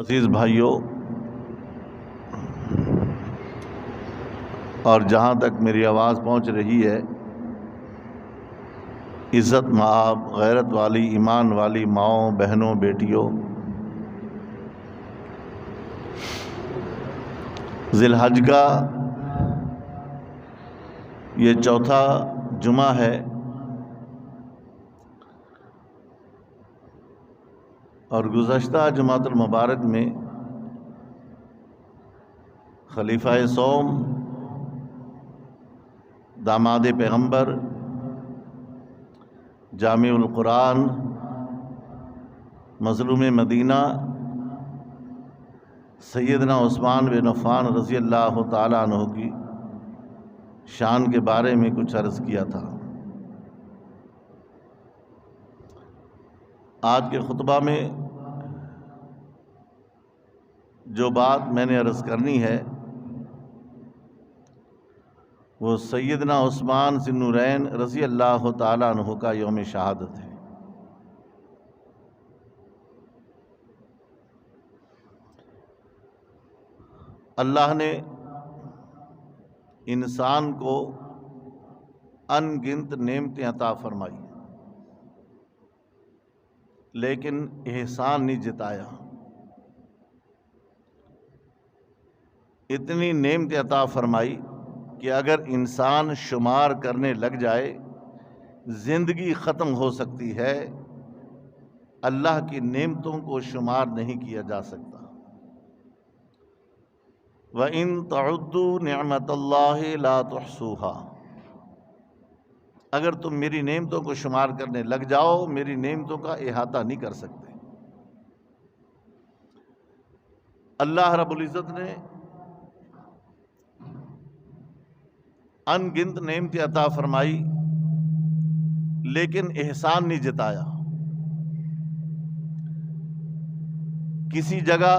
عزیز بھائیوں، اور جہاں تک میری آواز پہنچ رہی ہے، عزت مآب غیرت والی ایمان والی ماؤں، بہنوں، بیٹیوں، ذی الحج کا یہ چوتھا جمعہ ہے اور گزشتہ جمعۃ المبارک میں خلیفہ سوم، داماد پیغمبر، جامع القرآن، مظلوم مدینہ سیدنا عثمان بن عفان رضی اللہ تعالیٰ عنہ کی شان کے بارے میں کچھ عرض کیا تھا۔ آج کے خطبہ میں جو بات میں نے عرض کرنی ہے وہ سیدنا عثمان ذی النورین رضی اللہ تعالیٰ عنہ کا یوم شہادت ہے۔ اللہ نے انسان کو ان گنت نعمتیں عطا فرمائی، لیکن احسان نہیں جتایا۔ اتنی نعمتیں عطا فرمائی کہ اگر انسان شمار کرنے لگ جائے زندگی ختم ہو سکتی ہے۔ اللہ کی نعمتوں کو شمار نہیں کیا جا سکتا۔ وَإِن تَعُدُّوا نِعْمَةَ اللَّهِ لَا تُحْصُوهَا، اگر تم میری نعمتوں کو شمار کرنے لگ جاؤ میری نعمتوں کا احاطہ نہیں کر سکتے۔ اللہ رب العزت نے ان گنت نعمتیں عطا فرمائی لیکن احسان نہیں جتایا۔ کسی جگہ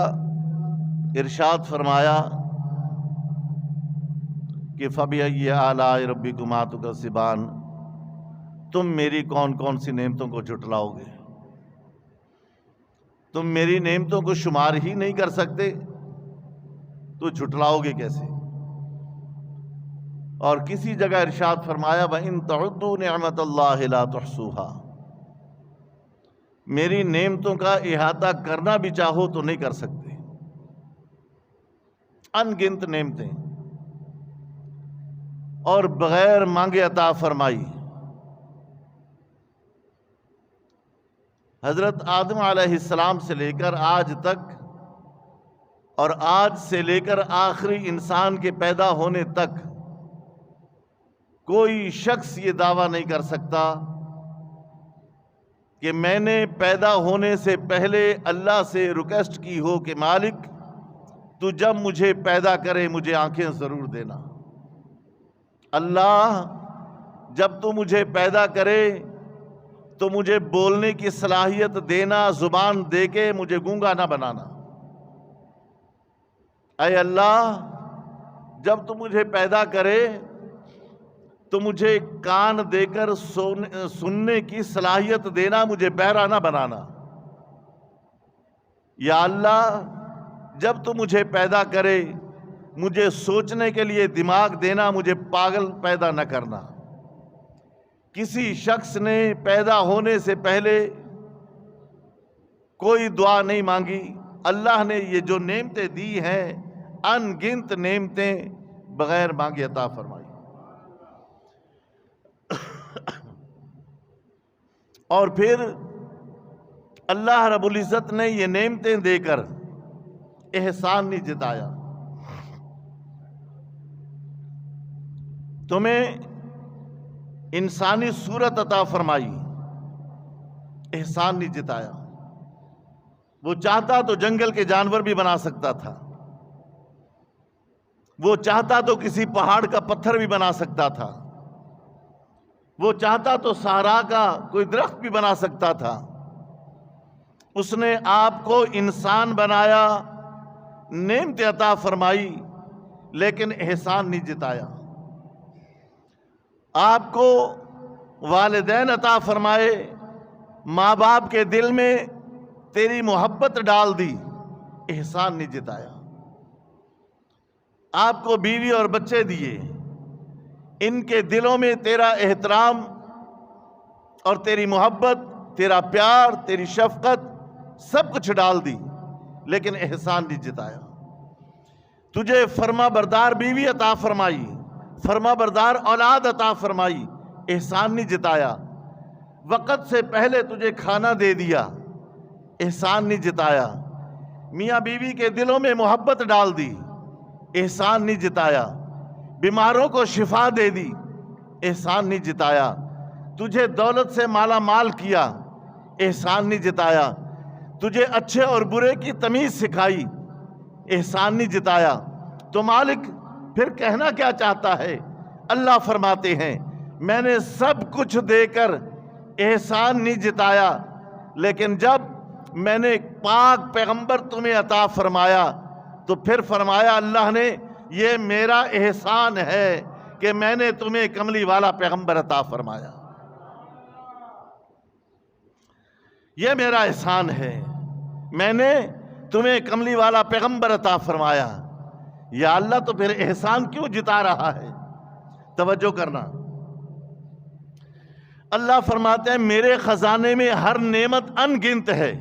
ارشاد فرمایا کہ فَبِأَيِّ آلَاءِ رَبِّكُمَا تُكَذِّبَانِ، تم میری کون کون سی نعمتوں کو جھٹلاؤ گے؟ تم میری نعمتوں کو شمار ہی نہیں کر سکتے تو جھٹلاؤ گے کیسے؟ اور کسی جگہ ارشاد فرمایا وَإِن تَعُدُّوا نِعْمَةَ اللَّهِ لَا تُحْصُوهَا، میری نعمتوں کا احاطہ کرنا بھی چاہو تو نہیں کر سکتے۔ ان گنت نعمتیں اور بغیر مانگے عطا فرمائی۔ حضرت آدم علیہ السلام سے لے کر آج تک اور آج سے لے کر آخری انسان کے پیدا ہونے تک کوئی شخص یہ دعویٰ نہیں کر سکتا کہ میں نے پیدا ہونے سے پہلے اللہ سے ریکویسٹ کی ہو کہ مالک تو جب مجھے پیدا کرے مجھے آنکھیں ضرور دینا۔ اللہ جب تو مجھے پیدا کرے تو مجھے بولنے کی صلاحیت دینا، زبان دے کے مجھے گونگا نہ بنانا۔ اے اللہ جب تو مجھے پیدا کرے تو مجھے کان دے کر سننے کی صلاحیت دینا، مجھے بہرا نہ بنانا۔ یا اللہ جب تو مجھے پیدا کرے مجھے سوچنے کے لیے دماغ دینا، مجھے پاگل پیدا نہ کرنا۔ کسی شخص نے پیدا ہونے سے پہلے کوئی دعا نہیں مانگی۔ اللہ نے یہ جو نعمتیں دی ہیں ان گنت نعمتیں بغیر مانگے عطا فرمائی۔ اور پھر اللہ رب العزت نے یہ نعمتیں دے کر احسان نہیں جتایا۔ تمہیں انسانی صورت عطا فرمائی، احسان نہیں جتایا۔ وہ چاہتا تو جنگل کے جانور بھی بنا سکتا تھا، وہ چاہتا تو کسی پہاڑ کا پتھر بھی بنا سکتا تھا، وہ چاہتا تو صحرا کا کوئی درخت بھی بنا سکتا تھا۔ اس نے آپ کو انسان بنایا، نعمت عطا فرمائی لیکن احسان نہیں جتایا۔ آپ کو والدین عطا فرمائے، ماں باپ کے دل میں تیری محبت ڈال دی احسان نہیں جتایا. آپ کو بیوی اور بچے دیے، ان کے دلوں میں تیرا احترام اور تیری محبت، تیرا پیار، تیری شفقت سب کچھ ڈال دی، لیکن احسان نہیں جتایا. تجھے فرما بردار بیوی عطا فرمائی، فرما بردار اولاد عطا فرمائی، احسان نہیں جتایا. وقت سے پہلے تجھے کھانا دے دیا، احسان نہیں جتایا. میاں بیوی کے دلوں میں محبت ڈال دی، احسان نہیں جتایا. بیماروں کو شفا دے دی، احسان نہیں جتایا. تجھے دولت سے مالا مال کیا، احسان نہیں جتایا. تجھے اچھے اور برے کی تمیز سکھائی، احسان نہیں جتایا. تو مالک پھر کہنا کیا چاہتا ہے؟ اللہ فرماتے ہیں میں نے سب کچھ دے کر احسان نہیں جتایا، لیکن جب میں نے پاک پیغمبر تمہیں عطا فرمایا تو پھر فرمایا اللہ نے یہ میرا احسان ہے کہ میں نے تمہیں کملی والا پیغمبر عطا فرمایا. یہ میرا احسان ہے، میں نے تمہیں کملی والا پیغمبر عطا فرمایا. یا اللہ تو پھر احسان کیوں جتا رہا ہے؟ توجہ کرنا. اللہ فرماتے ہیں میرے خزانے میں ہر نعمت ان گنت ہے،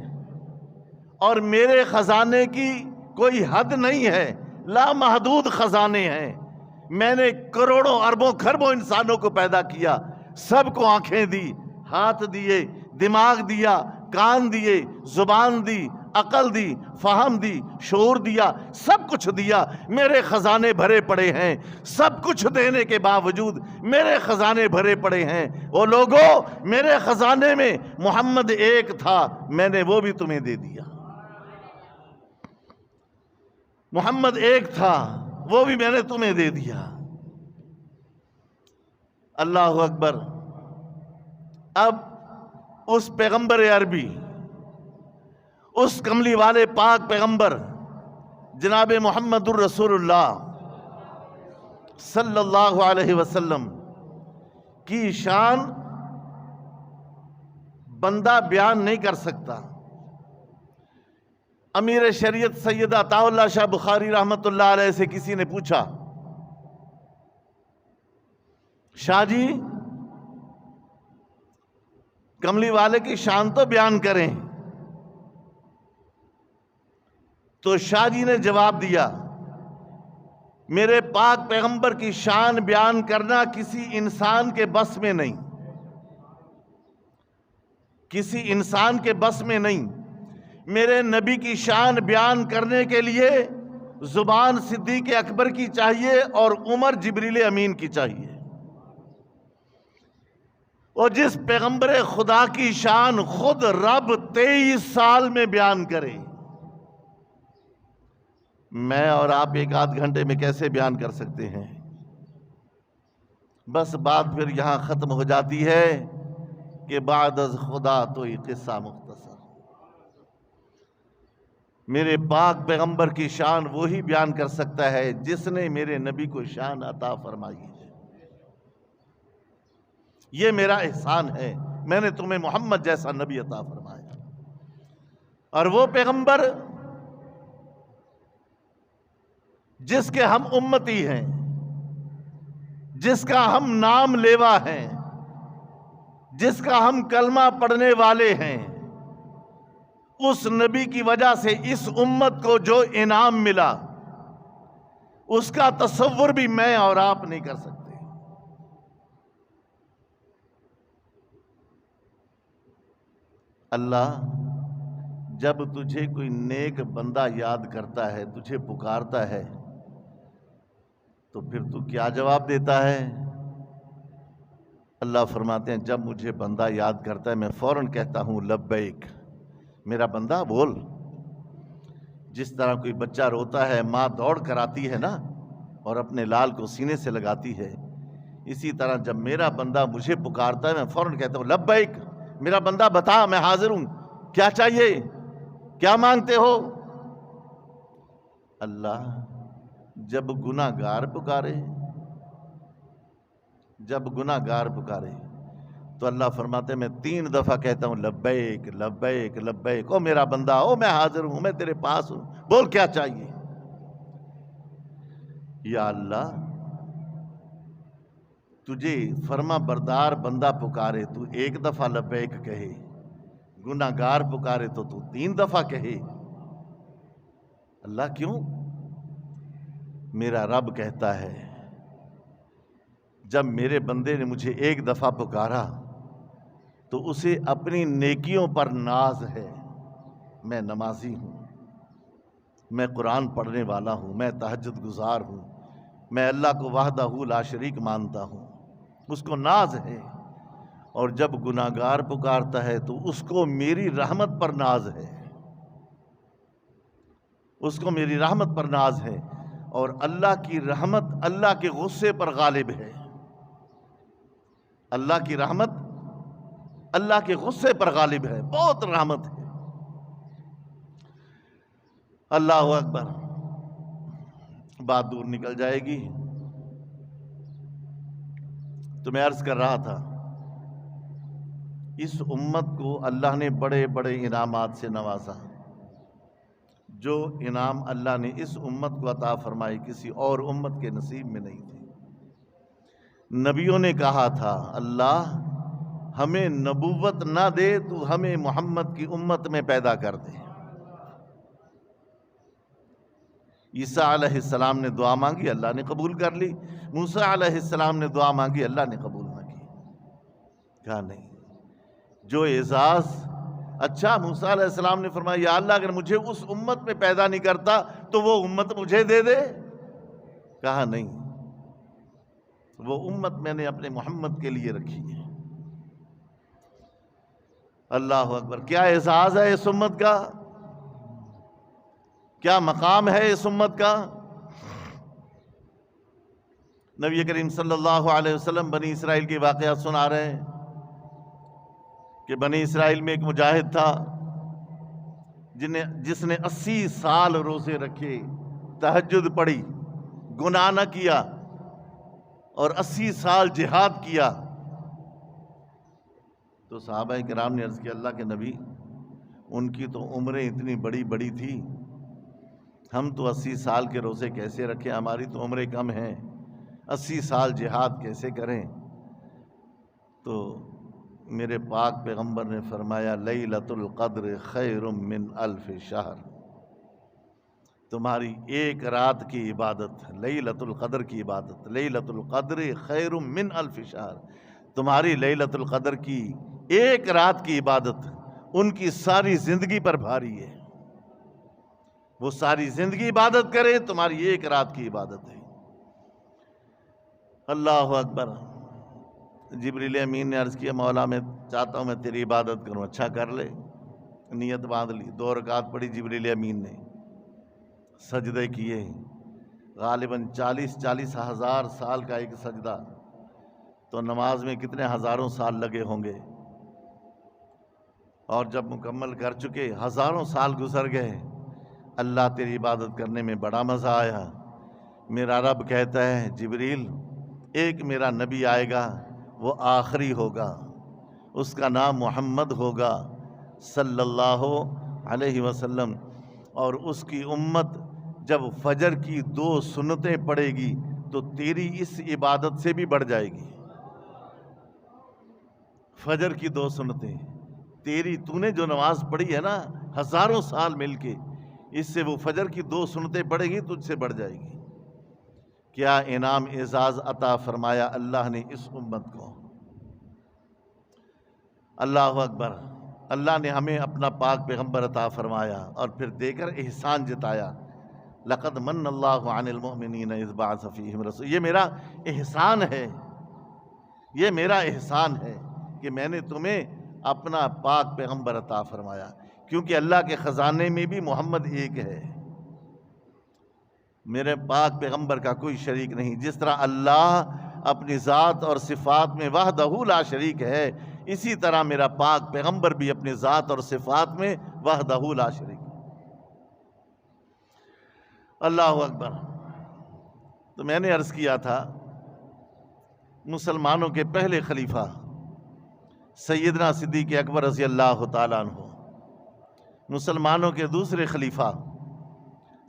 اور میرے خزانے کی کوئی حد نہیں ہے، لامحدود خزانے ہیں. میں نے کروڑوں اربوں کھربوں انسانوں کو پیدا کیا، سب کو آنکھیں دی، ہاتھ دیے، دماغ دیا، کان دیے، زبان دی، عقل دی، فہم دی، شعور دیا، سب کچھ دیا. میرے خزانے بھرے پڑے ہیں. سب کچھ دینے کے باوجود میرے خزانے بھرے پڑے ہیں. او لوگو، میرے خزانے میں محمد ایک تھا، میں نے وہ بھی تمہیں دے دیا. محمد ایک تھا، وہ بھی میں نے تمہیں دے دیا. اللہ اکبر. اب اس پیغمبر عربی، اس کملی والے پاک پیغمبر جناب محمد الرسول اللہ صلی اللہ علیہ وسلم کی شان بندہ بیان نہیں کر سکتا. امیر شریعت سید عطا اللہ شاہ بخاری رحمت اللہ علیہ سے کسی نے پوچھا شاہ جی کملی والے کی شان تو بیان کریں. تو شاہ جی نے جواب دیا میرے پاک پیغمبر کی شان بیان کرنا کسی انسان کے بس میں نہیں، کسی انسان کے بس میں نہیں. میرے نبی کی شان بیان کرنے کے لیے زبان صدیق اکبر کی چاہیے اور عمر جبریل امین کی چاہیے. اور جس پیغمبر خدا کی شان خود رب 23 سال میں بیان کرے، میں اور آپ 1 آدھ گھنٹے میں کیسے بیان کر سکتے ہیں؟ بس بات پھر یہاں ختم ہو جاتی ہے کہ بعد از خدا تو یہ قصہ مختصر. میرے پاک پیغمبر کی شان وہی بیان کر سکتا ہے جس نے میرے نبی کو شان عطا فرمائی ہے. یہ میرا احسان ہے، میں نے تمہیں محمد جیسا نبی عطا فرمایا. اور وہ پیغمبر جس کے ہم امتی ہیں، جس کا ہم نام لیوا ہیں، جس کا ہم کلمہ پڑھنے والے ہیں، اس نبی کی وجہ سے اس امت کو جو انعام ملا اس کا تصور بھی میں اور آپ نہیں کر سکتے. اللہ جب تجھے کوئی نیک بندہ یاد کرتا ہے، تجھے پکارتا ہے، تو پھر تو کیا جواب دیتا ہے؟ اللہ فرماتے ہیں جب مجھے بندہ یاد کرتا ہے میں فوراً کہتا ہوں لبیک، میرا بندہ بول. جس طرح کوئی بچہ روتا ہے، ماں دوڑ کر آتی ہے نا اور اپنے لال کو سینے سے لگاتی ہے، اسی طرح جب میرا بندہ مجھے پکارتا ہے میں فوراً کہتا ہوں لبیک، میرا بندہ بتا میں حاضر ہوں، کیا چاہیے، کیا مانگتے ہو؟ اللہ جب گناہگار پکارے، جب گناہگار پکارے تو اللہ فرماتے میں 3 دفعہ کہتا ہوں لبیک لبیک لبیک، او میرا بندہ، او میں حاضر ہوں، میں تیرے پاس ہوں، بول کیا چاہیے۔ یا اللہ تجھے فرما بردار بندہ پکارے تو 1 دفعہ لبیک کہے، گناہ گار پکارے تو 3 دفعہ کہے۔ اللہ کیوں؟ میرا رب کہتا ہے جب میرے بندے نے مجھے 1 دفعہ پکارا تو اسے اپنی نیکیوں پر ناز ہے۔ میں نمازی ہوں، میں قرآن پڑھنے والا ہوں، میں تہجد گزار ہوں، میں اللہ کو وحدہ لا شریک مانتا ہوں، اس کو ناز ہے۔ اور جب گناہ گار پکارتا ہے تو اس کو میری رحمت پر ناز ہے، اس کو میری رحمت پر ناز ہے۔ اور اللہ کی رحمت اللہ کے غصے پر غالب ہے، اللہ کی رحمت اللہ کے غصے پر غالب ہے، بہت رحمت ہے۔ اللہ اکبر۔ بات دور نکل جائے گی۔ تو میں عرض کر رہا تھا اس امت کو اللہ نے بڑے بڑے انعامات سے نوازا، جو انعام اللہ نے اس امت کو عطا فرمائی کسی اور امت کے نصیب میں نہیں تھے۔ نبیوں نے کہا تھا اللہ ہمیں نبوت نہ دے تو ہمیں محمد کی امت میں پیدا کر دے۔ عیسیٰ علیہ السلام نے دعا مانگی، اللہ نے قبول کر لی۔ موسیٰ علیہ السلام نے دعا مانگی، اللہ نے قبول نہ کی۔ کہا نہیں، جو اعزاز، اچھا موسیٰ علیہ السلام نے فرمایا یا اللہ اگر مجھے اس امت میں پیدا نہیں کرتا تو وہ امت مجھے دے دے۔ کہا نہیں، وہ امت میں نے اپنے محمد کے لیے رکھی ہے۔ اللہ اکبر۔ کیا اعزاز ہے اس امت کا، کیا مقام ہے اس امت کا۔ نبی کریم صلی اللہ علیہ وسلم بنی اسرائیل کے واقعات سنا رہے ہیں کہ بنی اسرائیل میں ایک مجاہد تھا جس نے 80 سال روزے رکھے، تہجد پڑھی، گناہ نہ کیا، اور 80 سال جہاد کیا۔ تو صحابہ کرام نے عرض کیا اللہ کے نبی ان کی تو عمریں اتنی بڑی بڑی تھی، ہم تو 80 سال کے روزے کیسے رکھیں، ہماری تو عمریں کم ہیں، 80 سال جہاد کیسے کریں۔ تو میرے پاک پیغمبر نے فرمایا لیلۃ القدر خیر من 1000 شہر، تمہاری 1 رات کی عبادت، لیلۃ القدر کی عبادت، لیلۃ القدر خیر من 1000 شہر، تمہاری لیلۃ القدر کی 1 رات کی عبادت ان کی ساری زندگی پر بھاری ہے۔ وہ ساری زندگی عبادت کرے، تمہاری 1 رات کی عبادت ہے۔ اللہ اکبر۔ جبریل امین نے عرض کیا مولا میں چاہتا ہوں میں تیری عبادت کروں۔ اچھا کر لے، نیت باندھ لی، 2 رکعت پڑھی جبریل امین نے، سجدے کیے، غالباً 40 ہزار سال کا ایک سجدہ، تو نماز میں کتنے ہزاروں سال لگے ہوں گے۔ اور جب مکمل کر چکے، ہزاروں سال گزر گئے، اللہ تیری عبادت کرنے میں بڑا مزہ آیا۔ میرا رب کہتا ہے جبریل ایک میرا نبی آئے گا، وہ آخری ہوگا، اس کا نام محمد ہوگا صلی اللہ علیہ وسلم، اور اس کی امت جب فجر کی 2 سنتیں پڑھے گی تو تیری اس عبادت سے بھی بڑھ جائے گی۔ فجر کی 2 سنتیں تیری، تو نے جو نماز پڑھی ہے نا ہزاروں سال مل کے، اس سے وہ فجر کی 2 سنتیں پڑھے گی تجھ سے بڑھ جائے گی۔ کیا انعام اعزاز عطا فرمایا اللہ نے اس امت کو۔ اللہ اکبر۔ اللہ نے ہمیں اپنا پاک پیغمبر عطا فرمایا اور پھر دے کر احسان جتایا۔ لقد من اللہ عن المؤمنین اذ بعث فیہم رسول، یہ میرا احسان ہے، یہ میرا احسان ہے کہ میں نے تمہیں اپنا پاک پیغمبر عطا فرمایا، کیونکہ اللہ کے خزانے میں بھی محمد ایک ہے، میرے پاک پیغمبر کا کوئی شریک نہیں۔ جس طرح اللہ اپنی ذات اور صفات میں وحدہ لا شریک ہے، اسی طرح میرا پاک پیغمبر بھی اپنی ذات اور صفات میں وحدہ لا شریک ہے۔ اللہ اکبر۔ تو میں نے عرض کیا تھا مسلمانوں کے پہلے خلیفہ سیدنا صدیق اکبر رضی اللہ تعالیٰ عنہ، مسلمانوں کے دوسرے خلیفہ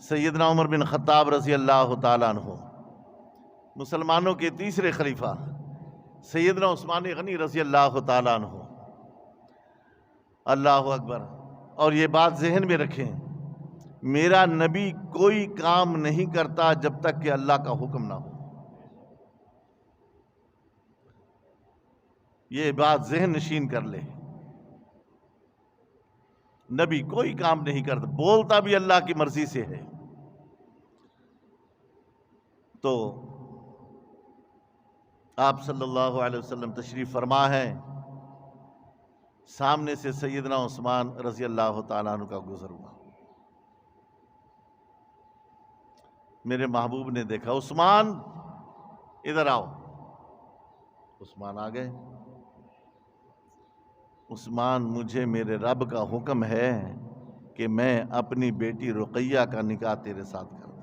سیدنا عمر بن خطاب رضی اللہ تعالیٰ عنہ، مسلمانوں کے تیسرے خلیفہ سیدنا عثمان غنی رضی اللہ تعالیٰ عنہ۔ اللہ اکبر۔ اور یہ بات ذہن میں رکھیں، میرا نبی کوئی کام نہیں کرتا جب تک کہ اللہ کا حکم نہ ہو۔ یہ بات ذہن نشین کر لے، نبی کوئی کام نہیں کرتا، بولتا بھی اللہ کی مرضی سے ہے۔ تو آپ صلی اللہ علیہ وسلم تشریف فرما ہے، سامنے سے سیدنا عثمان رضی اللہ تعالیٰ عنہ کا گزر ہوا۔ میرے محبوب نے دیکھا، عثمان ادھر آؤ۔ عثمان آ گئے۔ عثمان، مجھے میرے رب کا حکم ہے کہ میں اپنی بیٹی رقیہ کا نکاح تیرے ساتھ کر دوں۔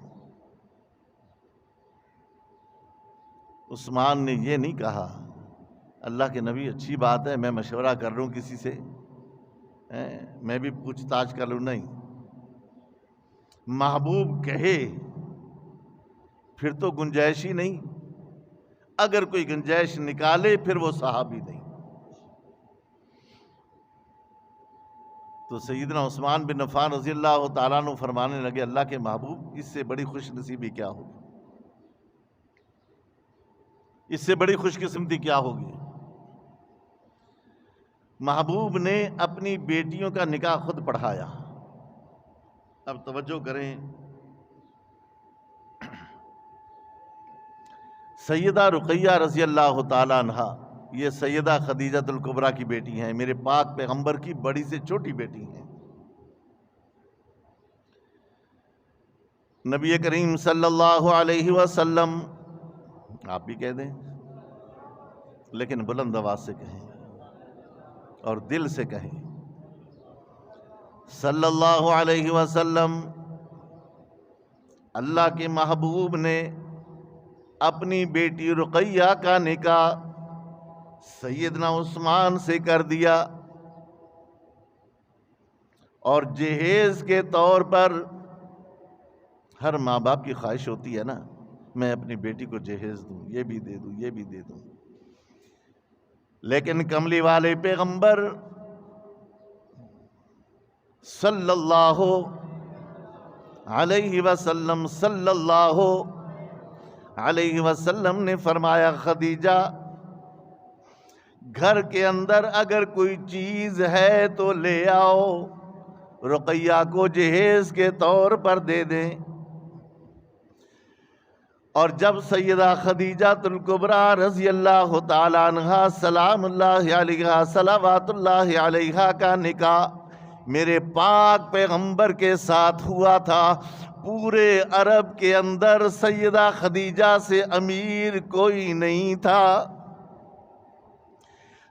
عثمان نے یہ نہیں کہا اللہ کے نبی اچھی بات ہے، میں مشورہ کر رہا ہوں کسی سے، میں بھی پوچھ تاچھ کر لوں، نہیں۔ محبوب کہے پھر تو گنجائش ہی نہیں، اگر کوئی گنجائش نکالے پھر وہ صحابی نہیں۔ تو سیدنا عثمان بن عفان رضی اللہ تعالیٰ عنہ فرمانے لگے، اللہ کے محبوب، اس سے بڑی خوش نصیبی کیا ہوگی، اس سے بڑی خوش قسمتی کیا ہوگی۔ محبوب نے اپنی بیٹیوں کا نکاح خود پڑھایا۔ اب توجہ کریں، سیدہ رقیہ رضی اللہ تعالیٰ عنہ، یہ سیدہ خدیجہ الکبریٰ کی بیٹی ہیں، میرے پاک پیغمبر کی بڑی سے چھوٹی بیٹی ہیں۔ نبی کریم صلی اللہ علیہ وسلم، آپ بھی کہہ دیں لیکن بلند آواز سے کہیں اور دل سے کہیں، صلی اللہ علیہ وسلم، اللہ کے محبوب نے اپنی بیٹی رقیہ کا نکاح سیدنا عثمان سے کر دیا، اور جہیز کے طور پر ہر ماں باپ کی خواہش ہوتی ہے نا، میں اپنی بیٹی کو جہیز دوں، یہ بھی دے دوں، یہ بھی دے دوں، لیکن کملی والے پیغمبر صلی اللہ علیہ وسلم علیہ وسلم نے فرمایا، خدیجہ، گھر کے اندر اگر کوئی چیز ہے تو لے آؤ، رقیہ کو جہیز کے طور پر دے دیں۔ اور جب سیدہ خدیجہ الکبریٰ رضی اللہ تعالیٰ عنہا سلام اللہ علیہا صلوات اللہ علیہا کا نکاح میرے پاک پیغمبر کے ساتھ ہوا تھا، پورے عرب کے اندر سیدہ خدیجہ سے امیر کوئی نہیں تھا،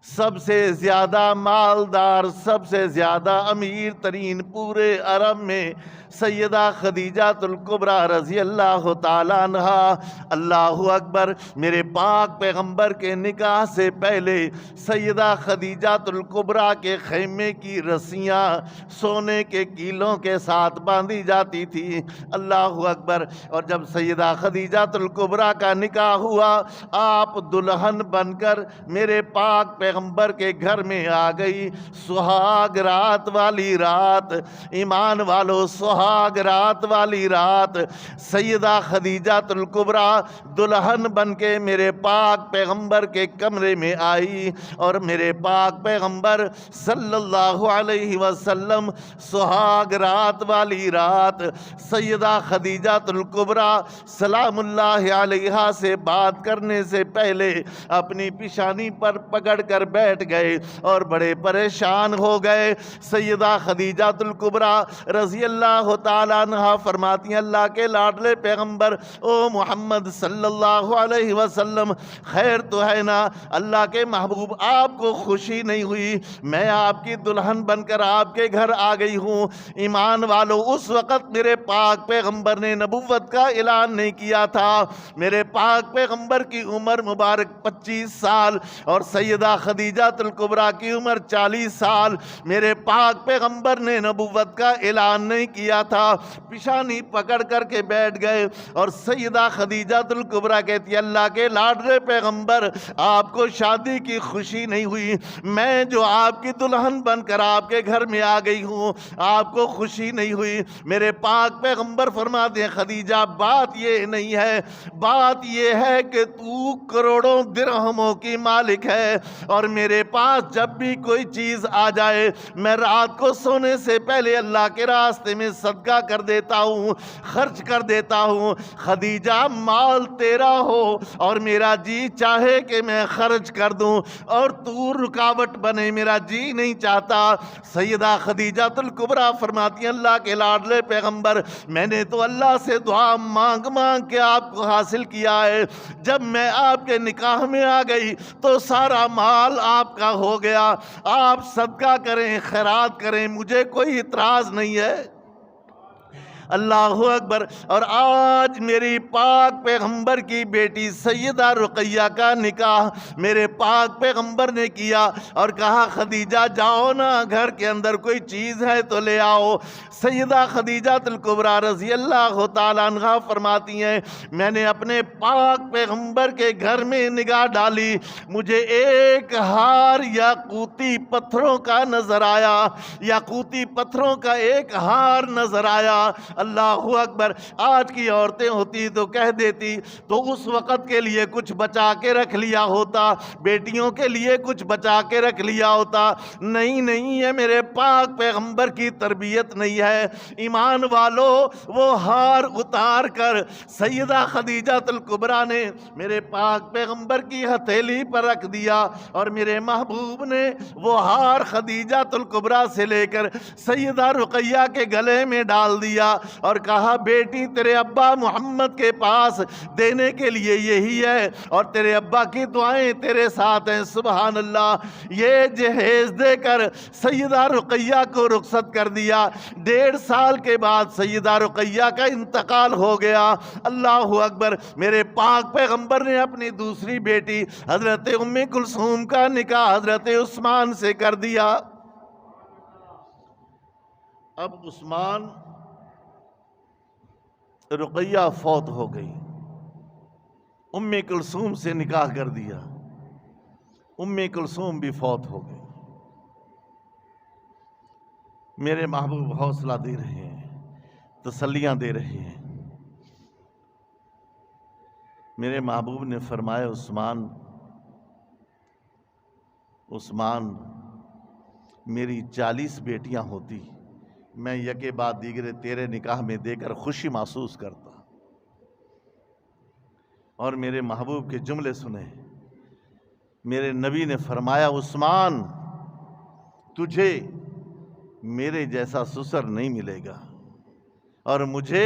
سب سے زیادہ مالدار، سب سے زیادہ امیر ترین پورے عرب میں سیدہ خدیجہ الکبریٰ رضی اللہ تعالیٰ عنہا۔ اللہ اکبر۔ میرے پاک پیغمبر کے نکاح سے پہلے سیدہ خدیجہ الکبریٰ کے خیمے کی رسیاں سونے کے کیلوں کے ساتھ باندھی جاتی تھی۔ اللہ اکبر۔ اور جب سیدہ خدیجہ الکبریٰ کا نکاح ہوا، آپ دلہن بن کر میرے پاک پیغمبر کے گھر میں آ گئی۔ سہاگ رات والی رات، ایمان والو، سہاگ رات والی رات سیدہ خدیجہ الکبریٰ دلہن بن کے میرے پاک پیغمبر کے کمرے میں آئی، اور میرے پاک پیغمبر صلی اللہ علیہ وسلم سہاگ رات والی رات سیدہ خدیجہ الکبریٰ سلام اللہ علیہا سے بات کرنے سے پہلے اپنی پیشانی پر پکڑ کر بیٹھ گئے اور بڑے پریشان ہو گئے۔ سیدہ خدیجہ الکبریٰ رضی اللہ اللہ تعالیٰ عنہ فرماتی ہیں اللہ کے لاڈلے پیغمبر او محمد صلی اللہ علیہ وسلم، خیر تو ہے نا؟ اللہ کے محبوب آپ کو خوشی نہیں ہوئی؟ میں آپ کی دلہن بن کر آپ کے گھر آ گئی ہوں۔ ایمان والو، اس وقت میرے پاک پیغمبر نے نبوت کا اعلان نہیں کیا تھا۔ میرے پاک پیغمبر کی عمر مبارک 25 سال اور سیدہ خدیجہ الکبریٰ کی عمر 40 سال۔ میرے پاک پیغمبر نے نبوت کا اعلان نہیں کیا تھا۔ پیشانی پکڑ کر کے بیٹھ گئے اور سیدہ خدیجہ الکبریٰ کہتی ہے اللہ کے لاڈلے پیغمبر، آپ کو شادی کی خوشی نہیں ہوئی؟ میں جو آپ کی دلہن بن کر آپ کے گھر میں آ گئی ہوں، آپ کو خوشی نہیں ہوئی؟ میرے پاک پیغمبر فرماتے ہیں خدیجہ بات یہ نہیں ہے، بات یہ ہے کہ تو کروڑوں درہموں کی مالک ہے اور میرے پاس جب بھی کوئی چیز آ جائے میں رات کو سونے سے پہلے اللہ کے راستے میں صدقہ کر دیتا ہوں، خرچ کر دیتا ہوں۔ خدیجہ مال تیرا ہو اور میرا جی چاہے کہ میں خرچ کر دوں اور تو رکاوٹ بنے، میرا جی نہیں چاہتا۔ سیدہ خدیجہ الکبریٰ فرماتی ہیں اللہ کے لاڈلے پیغمبر، میں نے تو اللہ سے دعا مانگ مانگ کے آپ کو حاصل کیا ہے، جب میں آپ کے نکاح میں آ گئی تو سارا مال آپ کا ہو گیا، آپ صدقہ کریں، خیرات کریں، مجھے کوئی اعتراض نہیں ہے۔ اللہ اکبر۔ اور آج میری پاک پیغمبر کی بیٹی سیدہ رقیہ کا نکاح میرے پاک پیغمبر نے کیا اور کہا خدیجہ جاؤ نا، گھر کے اندر کوئی چیز ہے تو لے آؤ۔ سیدہ خدیجہ الکبریٰ رضی اللہ تعالیٰ عنہا فرماتی ہیں میں نے اپنے پاک پیغمبر کے گھر میں نگاہ ڈالی، مجھے ایک ہار یاقوتی پتھروں کا نظر آیا، یاقوتی پتھروں کا ایک ہار نظر آیا۔ اللہ اکبر۔ آج کی عورتیں ہوتی تو کہہ دیتی تو اس وقت کے لیے کچھ بچا کے رکھ لیا ہوتا، بیٹیوں کے لیے کچھ بچا کے رکھ لیا ہوتا۔ نہیں نہیں، یہ میرے پاک پیغمبر کی تربیت نہیں ہے۔ ایمان والو، وہ ہار اتار کر سیدہ خدیجہ الکبریٰ نے میرے پاک پیغمبر کی ہتھیلی پر رکھ دیا اور میرے محبوب نے وہ ہار خدیجہ الکبریٰ سے لے کر سیدہ رقیہ کے گلے میں ڈال دیا اور کہا بیٹی تیرے ابا محمد کے پاس دینے کے لیے یہی ہے اور تیرے ابا کی دعائیں تیرے ساتھ ہیں۔ سبحان اللہ۔ یہ جہیز دے کر سیدہ رقیہ کو رخصت کر دیا۔ 1.5 سال کے بعد سیدہ رقیہ کا انتقال ہو گیا۔ اللہ اکبر۔ میرے پاک پیغمبر نے اپنی دوسری بیٹی حضرت ام کلثوم کا نکاح حضرت عثمان سے کر دیا۔ اب عثمان، رقیہ فوت ہو گئی، ام کلثوم سے نکاح کر دیا، ام کلثوم بھی فوت ہو گئی۔ میرے محبوب حوصلہ دے رہے ہیں، تسلیاں دے رہے ہیں۔ میرے محبوب نے فرمایا عثمان میری 40 بیٹیاں ہوتی، میں یکے بعد دیگرے تیرے نکاح میں دے کر خوشی محسوس کرتا۔ اور میرے محبوب کے جملے سنے، میرے نبی نے فرمایا عثمان تجھے میرے جیسا سسر نہیں ملے گا اور مجھے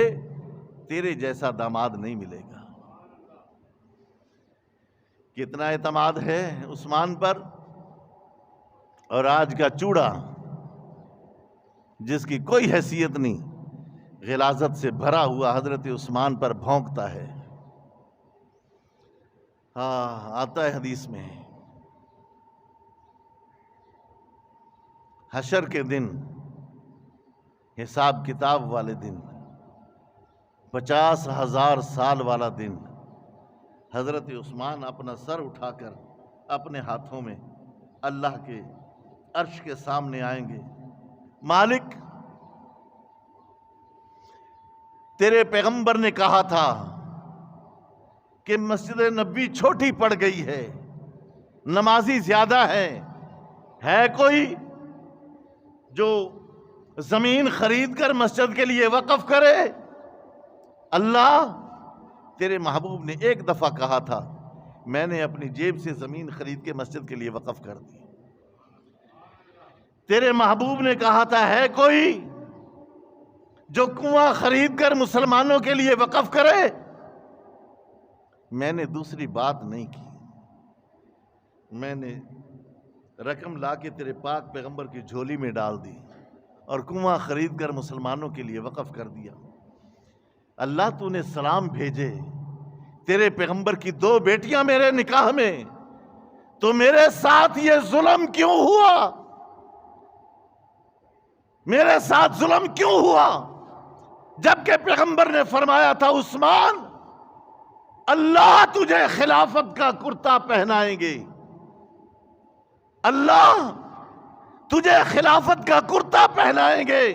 تیرے جیسا داماد نہیں ملے گا۔ کتنا اعتماد ہے عثمان پر۔ اور آج کا چوڑا جس کی کوئی حیثیت نہیں، غلاظت سے بھرا ہوا حضرت عثمان پر بھونکتا ہے۔ آتا ہے حدیث میں، حشر کے دن، حساب کتاب والے دن، 50,000 سال والا دن، حضرت عثمان اپنا سر اٹھا کر اپنے ہاتھوں میں اللہ کے عرش کے سامنے آئیں گے، مالک تیرے پیغمبر نے کہا تھا کہ مسجد نبوی چھوٹی پڑ گئی ہے، نمازی زیادہ ہے کوئی جو زمین خرید کر مسجد کے لیے وقف کرے؟ اللہ، تیرے محبوب نے ایک دفعہ کہا تھا میں نے اپنی جیب سے زمین خرید کے مسجد کے لیے وقف کر دی۔ تیرے محبوب نے کہا تھا ہے کوئی جو کنواں خرید کر مسلمانوں کے لیے وقف کرے، میں نے دوسری بات نہیں کی، میں نے رقم لا کے تیرے پاک پیغمبر کی جھولی میں ڈال دی اور کنواں خرید کر مسلمانوں کے لیے وقف کر دیا۔ اللہ تو نے سلام بھیجے، تیرے پیغمبر کی 2 بیٹیاں میرے نکاح میں، تو میرے ساتھ یہ ظلم کیوں ہوا؟ میرے ساتھ ظلم کیوں ہوا؟ جبکہ پیغمبر نے فرمایا تھا عثمان، اللہ تجھے خلافت کا کرتا پہنائیں گے، اللہ تجھے خلافت کا کرتا پہنائیں گے،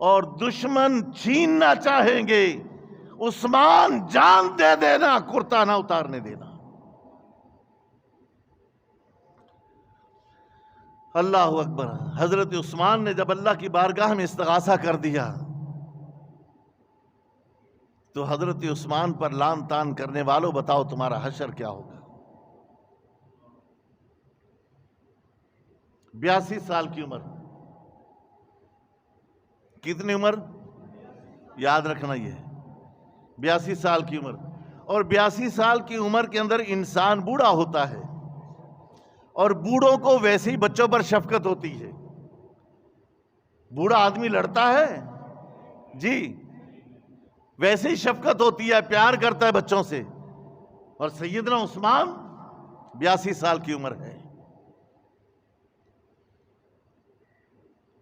اور دشمن چھیننا چاہیں گے، عثمان جان دے دینا، کرتا نہ اتارنے دینا۔ اللہ اکبر۔ حضرت عثمان نے جب اللہ کی بارگاہ میں استغاثہ کر دیا تو حضرت عثمان پر لان تان کرنے والوں، بتاؤ تمہارا حشر کیا ہوگا؟ 82 سال کی عمر، کتنی عمر یاد رکھنا، یہ 82 سال کی عمر، اور 82 سال کی عمر کے اندر انسان بوڑھا ہوتا ہے، اور بوڑھوں کو ویسے ہی بچوں پر شفقت ہوتی ہے۔ بوڑھا آدمی لڑتا ہے جی، ویسے ہی شفقت ہوتی ہے، پیار کرتا ہے بچوں سے، اور سیدنا عثمان 82 سال کی عمر ہے،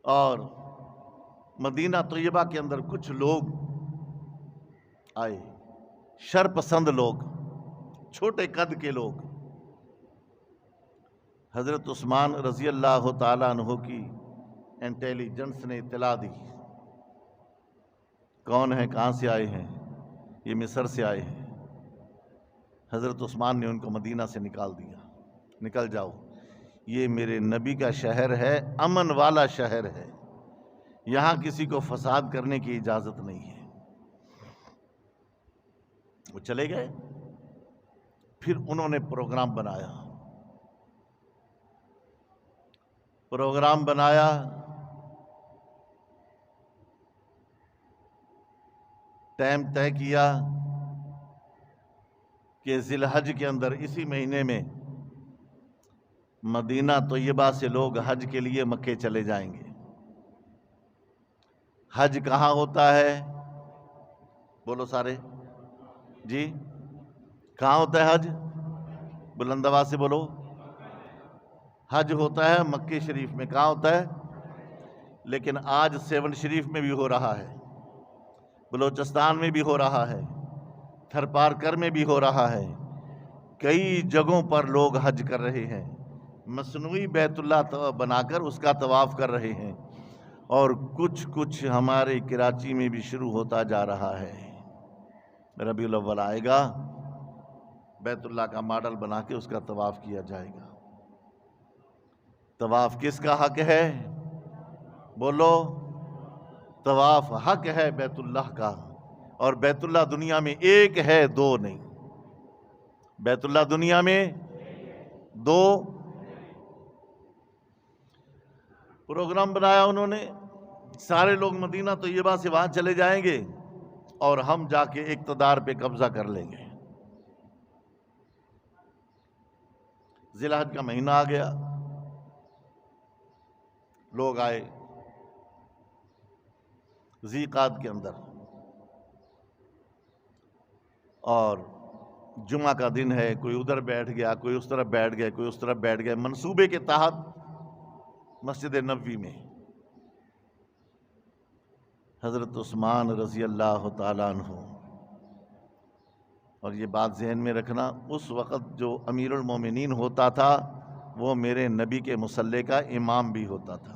اور مدینہ طیبہ کے اندر کچھ لوگ آئے، شر پسند لوگ، چھوٹے قد کے لوگ۔ حضرت عثمان رضی اللہ تعالیٰ عنہ کی انٹیلیجنس نے اطلاع دی، کون ہیں، کہاں سے آئے ہیں؟ یہ مصر سے آئے ہیں۔ حضرت عثمان نے ان کو مدینہ سے نکال دیا، نکل جاؤ، یہ میرے نبی کا شہر ہے، امن والا شہر ہے، یہاں کسی کو فساد کرنے کی اجازت نہیں ہے۔ وہ چلے گئے۔ پھر انہوں نے پروگرام بنایا، ٹائم طے کیا کہ ذی الحج کے اندر، اسی مہینے میں مدینہ طیبہ سے لوگ حج کے لیے مکے چلے جائیں گے۔ حج کہاں ہوتا ہے؟ بولو سارے جی، کہاں ہوتا ہے حج؟ بلند آواز سے بولو۔ حج ہوتا ہے مکہ شریف میں۔ کہاں ہوتا ہے؟ لیکن آج 7 شریف میں بھی ہو رہا ہے، بلوچستان میں بھی ہو رہا ہے، تھرپارکر میں بھی ہو رہا ہے، کئی جگہوں پر لوگ حج کر رہے ہیں، مصنوعی بیت اللہ بنا کر اس کا طواف کر رہے ہیں، اور کچھ ہمارے کراچی میں بھی شروع ہوتا جا رہا ہے۔ ربیع الاول آئے گا، بیت اللہ کا ماڈل بنا کے اس کا طواف کیا جائے گا۔ طواف کس کا حق ہے؟ بولو۔ طواف حق ہے بیت اللہ کا، اور بیت اللہ دنیا میں ایک ہے، 2 نہیں۔ بیت اللہ دنیا میں 2۔ پروگرام بنایا انہوں نے، سارے لوگ مدینہ طیبہ سے وہاں چلے جائیں گے، اور ہم جا کے اقتدار پہ قبضہ کر لیں گے۔ ذی الحج کا مہینہ آ گیا، لوگ آئے ذی قعد کے اندر، اور جمعہ کا دن ہے، کوئی ادھر بیٹھ گیا، کوئی اس طرف بیٹھ گیا، کوئی اس طرف بیٹھ گیا، منصوبے کے تحت مسجد نبوی میں حضرت عثمان رضی اللہ تعالیٰ عنہ، اور یہ بات ذہن میں رکھنا، اس وقت جو امیر المومنین ہوتا تھا وہ میرے نبی کے مصلی کا امام بھی ہوتا تھا۔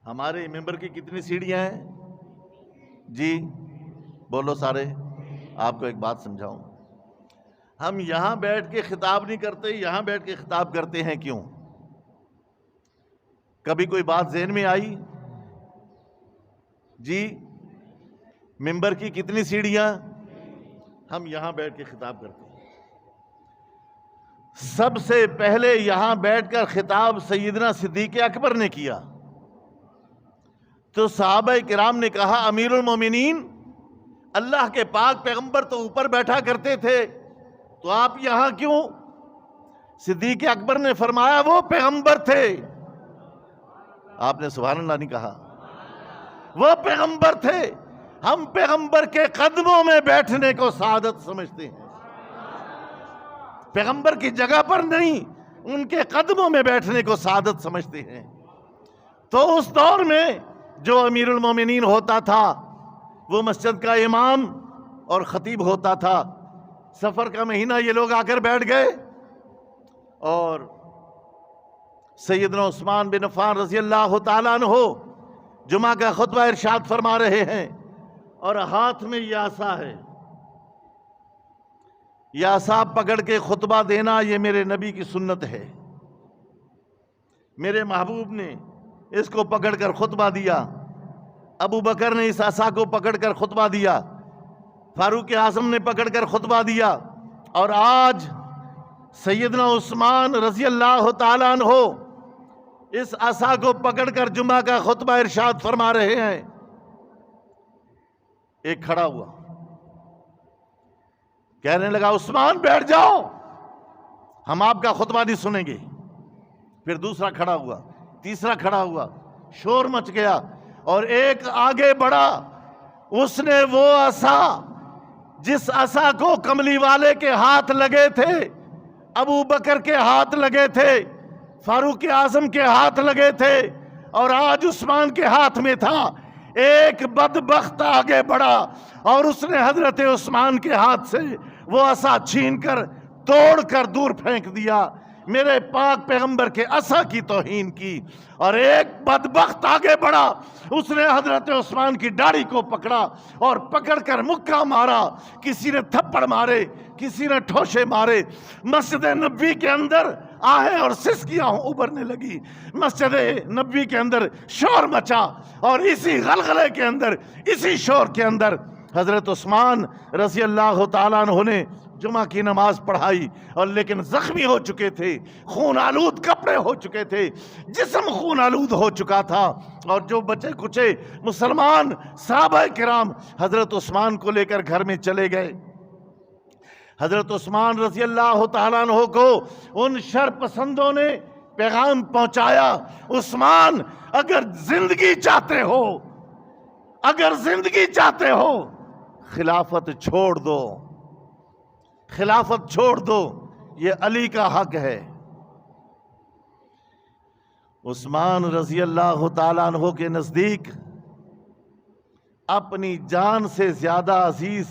ہمارے ممبر کی کتنی سیڑھیاں ہیں جی؟ بولو سارے۔ آپ کو ایک بات سمجھاؤں، ہم یہاں بیٹھ کے خطاب نہیں کرتے، یہاں بیٹھ کے خطاب کرتے ہیں، کیوں؟ کبھی کوئی بات ذہن میں آئی جی؟ ممبر کی کتنی سیڑھیاں؟ ہم یہاں بیٹھ کے خطاب کرتے ہیں۔ سب سے پہلے یہاں بیٹھ کر خطاب سیدنا صدیق اکبر نے کیا تو صحابہ کرام نے کہا امیر المومنین اللہ کے پاک پیغمبر تو اوپر بیٹھا کرتے تھے تو آپ یہاں کیوں؟ صدیق اکبر نے فرمایا وہ پیغمبر تھے. آپ نے سبحان اللہ نہیں کہا؟ وہ پیغمبر تھے، ہم پیغمبر کے قدموں میں بیٹھنے کو سعادت سمجھتے ہیں. پیغمبر کی جگہ پر نہیں، ان کے قدموں میں بیٹھنے کو سعادت سمجھتے ہیں. تو اس دور میں جو امیر المومنین ہوتا تھا وہ مسجد کا امام اور خطیب ہوتا تھا. سفر کا مہینہ یہ لوگ آ کر بیٹھ گئے اور سیدنا عثمان بن عفان رضی اللہ تعالیٰ عنہ جمعہ کا خطبہ ارشاد فرما رہے ہیں اور ہاتھ میں یہ عصا ہے. یہ عصا پکڑ کے خطبہ دینا یہ میرے نبی کی سنت ہے. میرے محبوب نے اس کو پکڑ کر خطبہ دیا، ابو بکر نے اس عصا کو پکڑ کر خطبہ دیا، فاروق اعظم نے پکڑ کر خطبہ دیا، اور آج سیدنا عثمان رضی اللہ تعالیٰ عنہ اس عصا کو پکڑ کر جمعہ کا خطبہ ارشاد فرما رہے ہیں. ایک کھڑا ہوا، کہنے لگا عثمان بیٹھ جاؤ، ہم آپ کا خطبہ نہیں سنیں گے. پھر دوسرا کھڑا ہوا، تیسرا کھڑا ہوا، شور مچ گیا، اور ایک آگے بڑھا. اس نے وہ عصا جس عصا کو کملی والے کے ہاتھ لگے تھے، ابو بکر کے ہاتھ لگے تھے، فاروق اعظم کے ہاتھ لگے تھے، اور آج عثمان کے ہاتھ میں تھا. ایک بدبخت آگے بڑھا اور اس نے حضرت عثمان کے ہاتھ سے وہ عصا چھین کر توڑ کر دور پھینک دیا. میرے پاک پیغمبر کے عصا کی توہین کی. اور ایک بدبخت آگے بڑھا، اس نے حضرت عثمان کی داڑھی کو پکڑا اور پکڑ کر مکہ مارا. کسی نے تھپڑ مارے، کسی نے ٹھوشے مارے. مسجد نبوی کے اندر آہیں اور سسکیاں ابھرنے لگی. مسجد نبوی کے اندر شور مچا، اور اسی غلغلے کے اندر، اسی شور کے اندر حضرت عثمان رضی اللہ تعالیٰ عنہ نے جمعہ کی نماز پڑھائی. اور لیکن زخمی ہو چکے تھے، خون آلود کپڑے ہو چکے تھے، جسم خون آلود ہو چکا تھا. اور جو بچے کچے مسلمان صحابہ کرام حضرت عثمان کو لے کر گھر میں چلے گئے. حضرت عثمان رضی اللہ تعالیٰ عنہ کو ان شر پسندوں نے پیغام پہنچایا، عثمان اگر زندگی چاہتے ہو، اگر زندگی چاہتے ہو، خلافت چھوڑ دو، خلافت چھوڑ دو، یہ علی کا حق ہے. عثمان رضی اللہ تعالیٰ عنہ کے نزدیک اپنی جان سے زیادہ عزیز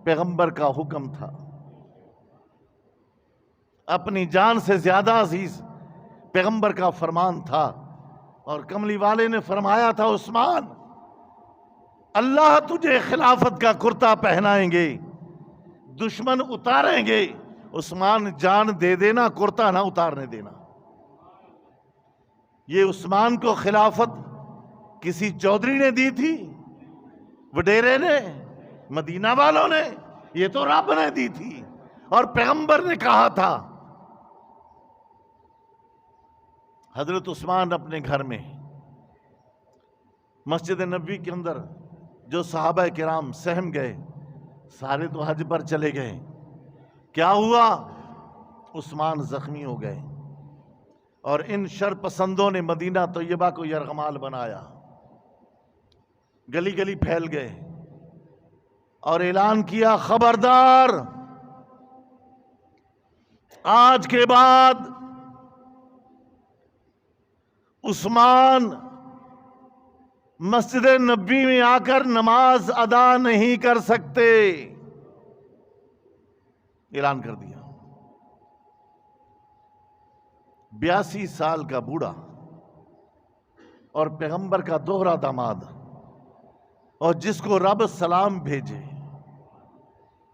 پیغمبر کا حکم تھا. اپنی جان سے زیادہ عزیز پیغمبر کا فرمان تھا. اور کملی والے نے فرمایا تھا عثمان اللہ تجھے خلافت کا کرتا پہنائیں گے، دشمن اتاریں گے، عثمان جان دے دینا، کرتا نہ اتارنے دینا. یہ عثمان کو خلافت کسی چودھری نے دی تھی، وڈیرے نے، مدینہ والوں نے؟ یہ تو رب نے دی تھی. اور پیغمبر نے کہا تھا. حضرت عثمان اپنے گھر میں مسجد نبوی کے اندر جو صحابہ کرام سہم گئے، سارے تو حج پر چلے گئے. کیا ہوا؟ عثمان زخمی ہو گئے، اور ان شر پسندوں نے مدینہ طیبہ کو یرغمال بنایا. گلی گلی پھیل گئے اور اعلان کیا خبردار، آج کے بعد عثمان مسجد نبوی میں آ کر نماز ادا نہیں کر سکتے. اعلان کر دیا. 82 سال کا بوڑھا اور پیغمبر کا دوہرا داماد، اور جس کو رب سلام بھیجے،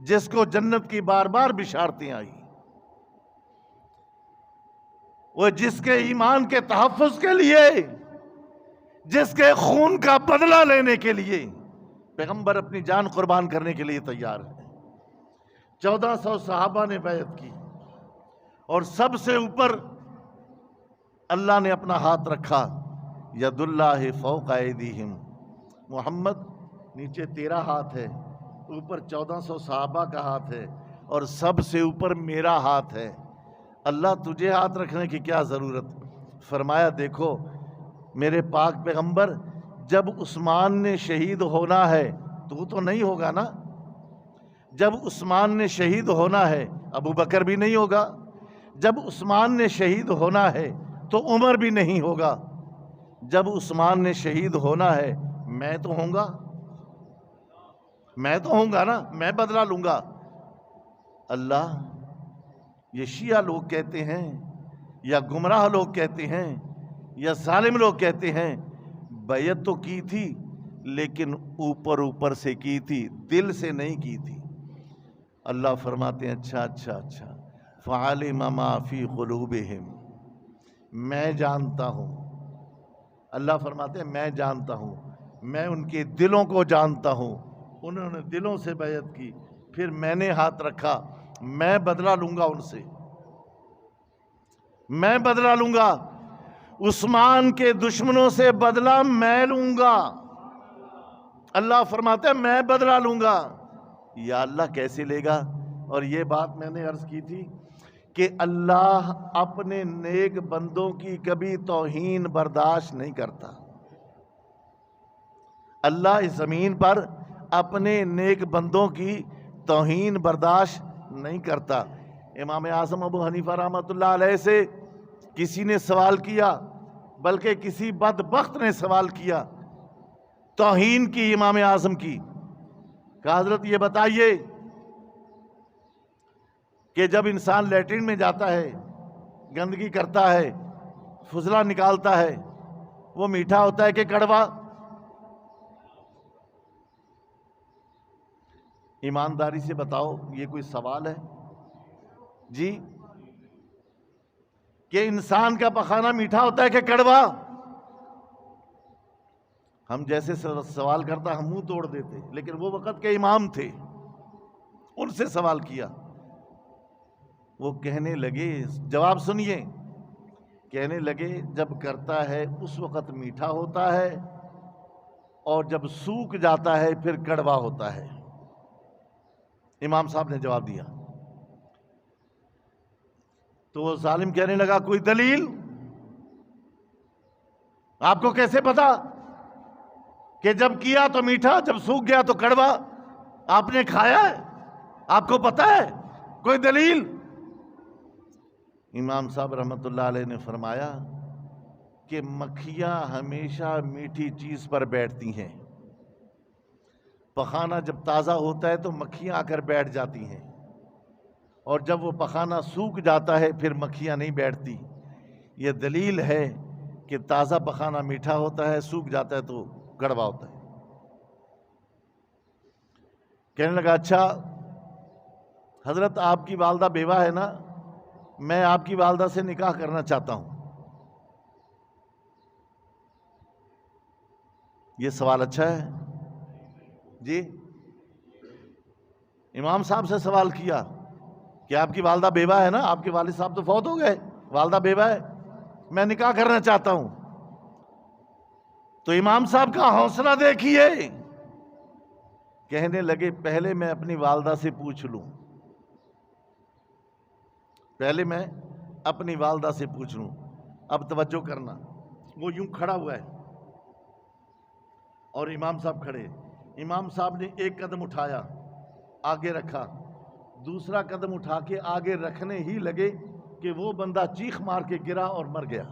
جس کو جنت کی بار بار بشارتیں آئی، وہ جس کے ایمان کے تحفظ کے لیے، جس کے خون کا بدلہ لینے کے لیے پیغمبر اپنی جان قربان کرنے کے لیے تیار ہے. 1400 صحابہ نے بیعت کی، اور سب سے اوپر اللہ نے اپنا ہاتھ رکھا، ید اللہ فوق ایدیہم، محمد نیچے تیرا ہاتھ ہے، اوپر 1400 صحابہ کا ہاتھ ہے، اور سب سے اوپر میرا ہاتھ ہے، اللہ تجھے ہاتھ رکھنے کی کیا ضرورت؟ فرمایا دیکھو میرے پاک پیغمبر، جب عثمان نے شہید ہونا ہے تو نہیں ہوگا نا، جب عثمان نے شہید ہونا ہے ابو بکر بھی نہیں ہوگا، جب عثمان نے شہید ہونا ہے تو عمر بھی نہیں ہوگا، جب عثمان نے شہید ہونا ہے میں تو ہوں گا، میں تو ہوں گا نا، میں بدلہ لوں گا۔ اللہ، یہ شیعہ لوگ کہتے ہیں یا گمراہ لوگ کہتے ہیں یا ظالم لوگ کہتے ہیں بیعت تو کی تھی لیکن اوپر اوپر سے کی تھی، دل سے نہیں کی تھی۔ اللہ فرماتے ہیں اچھا اچھا اچھا، فعلم ما فی قلوبہم، میں جانتا ہوں، اللہ فرماتے ہیں میں جانتا ہوں، میں ان کے دلوں کو جانتا ہوں، انہوں نے دلوں سے بیعت کی، پھر میں نے ہاتھ رکھا، میں بدلہ لوں گا ان سے، میں بدلہ لوں گا، عثمان کے دشمنوں سے بدلہ میں لوں گا، اللہ فرماتے ہیں میں بدلہ لوں گا۔ یا اللہ کیسے لے گا؟ اور یہ بات میں نے عرض کی تھی کہ اللہ اپنے نیک بندوں کی کبھی توہین برداشت نہیں کرتا، اللہ اس زمین پر اپنے نیک بندوں کی توہین برداشت نہیں کرتا۔ امام اعظم ابو حنیفہ رحمۃ اللہ علیہ سے کسی نے سوال کیا، بلکہ کسی بدبخت نے سوال کیا، توہین کی امام اعظم کی، کہ حضرت یہ بتائیے کہ جب انسان لیٹرین میں جاتا ہے، گندگی کرتا ہے، فضلہ نکالتا ہے، وہ میٹھا ہوتا ہے کہ کڑوا؟ ایمانداری سے بتاؤ، یہ کوئی سوال ہے جی؟ کہ انسان کا پخانہ میٹھا ہوتا ہے کہ کڑوا؟ ہم جیسے سوال کرتا ہم منہ توڑ دیتے، لیکن وہ وقت کے امام تھے، ان سے سوال کیا، وہ کہنے لگے، جواب سنیے، کہنے لگے جب کرتا ہے اس وقت میٹھا ہوتا ہے اور جب سوکھ جاتا ہے پھر کڑوا ہوتا ہے۔ امام صاحب نے جواب دیا تو وہ ظالم کہنے لگا کوئی دلیل؟ آپ کو کیسے پتا کہ جب کیا تو میٹھا، جب سوکھ گیا تو کڑوا؟ آپ نے کھایا ہے، آپ کو پتا ہے، کوئی دلیل؟ امام صاحب رحمت اللہ علیہ نے فرمایا کہ مکھیاں ہمیشہ میٹھی چیز پر بیٹھتی ہیں، پخانہ جب تازہ ہوتا ہے تو مکھیاں آ کر بیٹھ جاتی ہیں، اور جب وہ پخانہ سوکھ جاتا ہے پھر مکھیاں نہیں بیٹھتی۔ یہ دلیل ہے کہ تازہ پخانہ میٹھا ہوتا ہے، سوکھ جاتا ہے تو کڑوا ہوتا ہے۔ کہنے لگا اچھا حضرت آپ کی والدہ بیوہ ہے نا، میں آپ کی والدہ سے نکاح کرنا چاہتا ہوں۔ یہ سوال اچھا ہے جی؟ امام صاحب سے سوال کیا کہ آپ کی والدہ بیوہ ہے نا، آپ کے والد صاحب تو فوت ہو گئے، والدہ بیوہ ہے، میں نکاح کرنا چاہتا ہوں۔ تو امام صاحب کا حوصلہ دیکھیے، کہنے لگے پہلے میں اپنی والدہ سے پوچھ لوں، پہلے میں اپنی والدہ سے پوچھ لوں۔ اب توجہ کرنا، وہ یوں کھڑا ہوا ہے اور امام صاحب کھڑے، امام صاحب نے ایک قدم اٹھایا، آگے رکھا، دوسرا قدم اٹھا کے آگے رکھنے ہی لگے کہ وہ بندہ چیخ مار کے گرا اور مر گیا۔